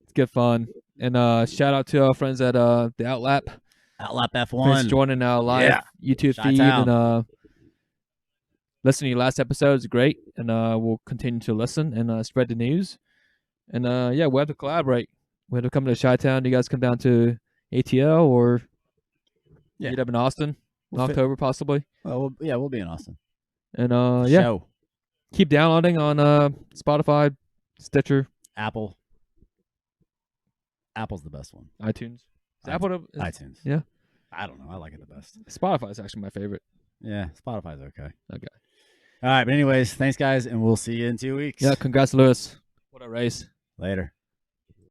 It's good fun. And shout out to our friends at the Outlap. Outlap F1. Thanks for joining our live YouTube feed. Chi-town. And listening to your last episode is great. And we'll continue to listen and spread the news. And yeah, we'll have to collaborate. We have to come to Chi-town. You guys come down to ATL or meet up in Austin in October possibly. Well, we'll be in Austin. And yeah. Show. Keep downloading on Spotify, Stitcher, Apple. Apple's the best one. iTunes. Is Apple iTunes. Yeah. I don't know. I like it the best. Spotify is actually my favorite. Yeah, Spotify's okay. Okay. All right, but anyways, thanks guys, and we'll see you in 2 weeks. Yeah, congrats, Lewis. What a race. Later.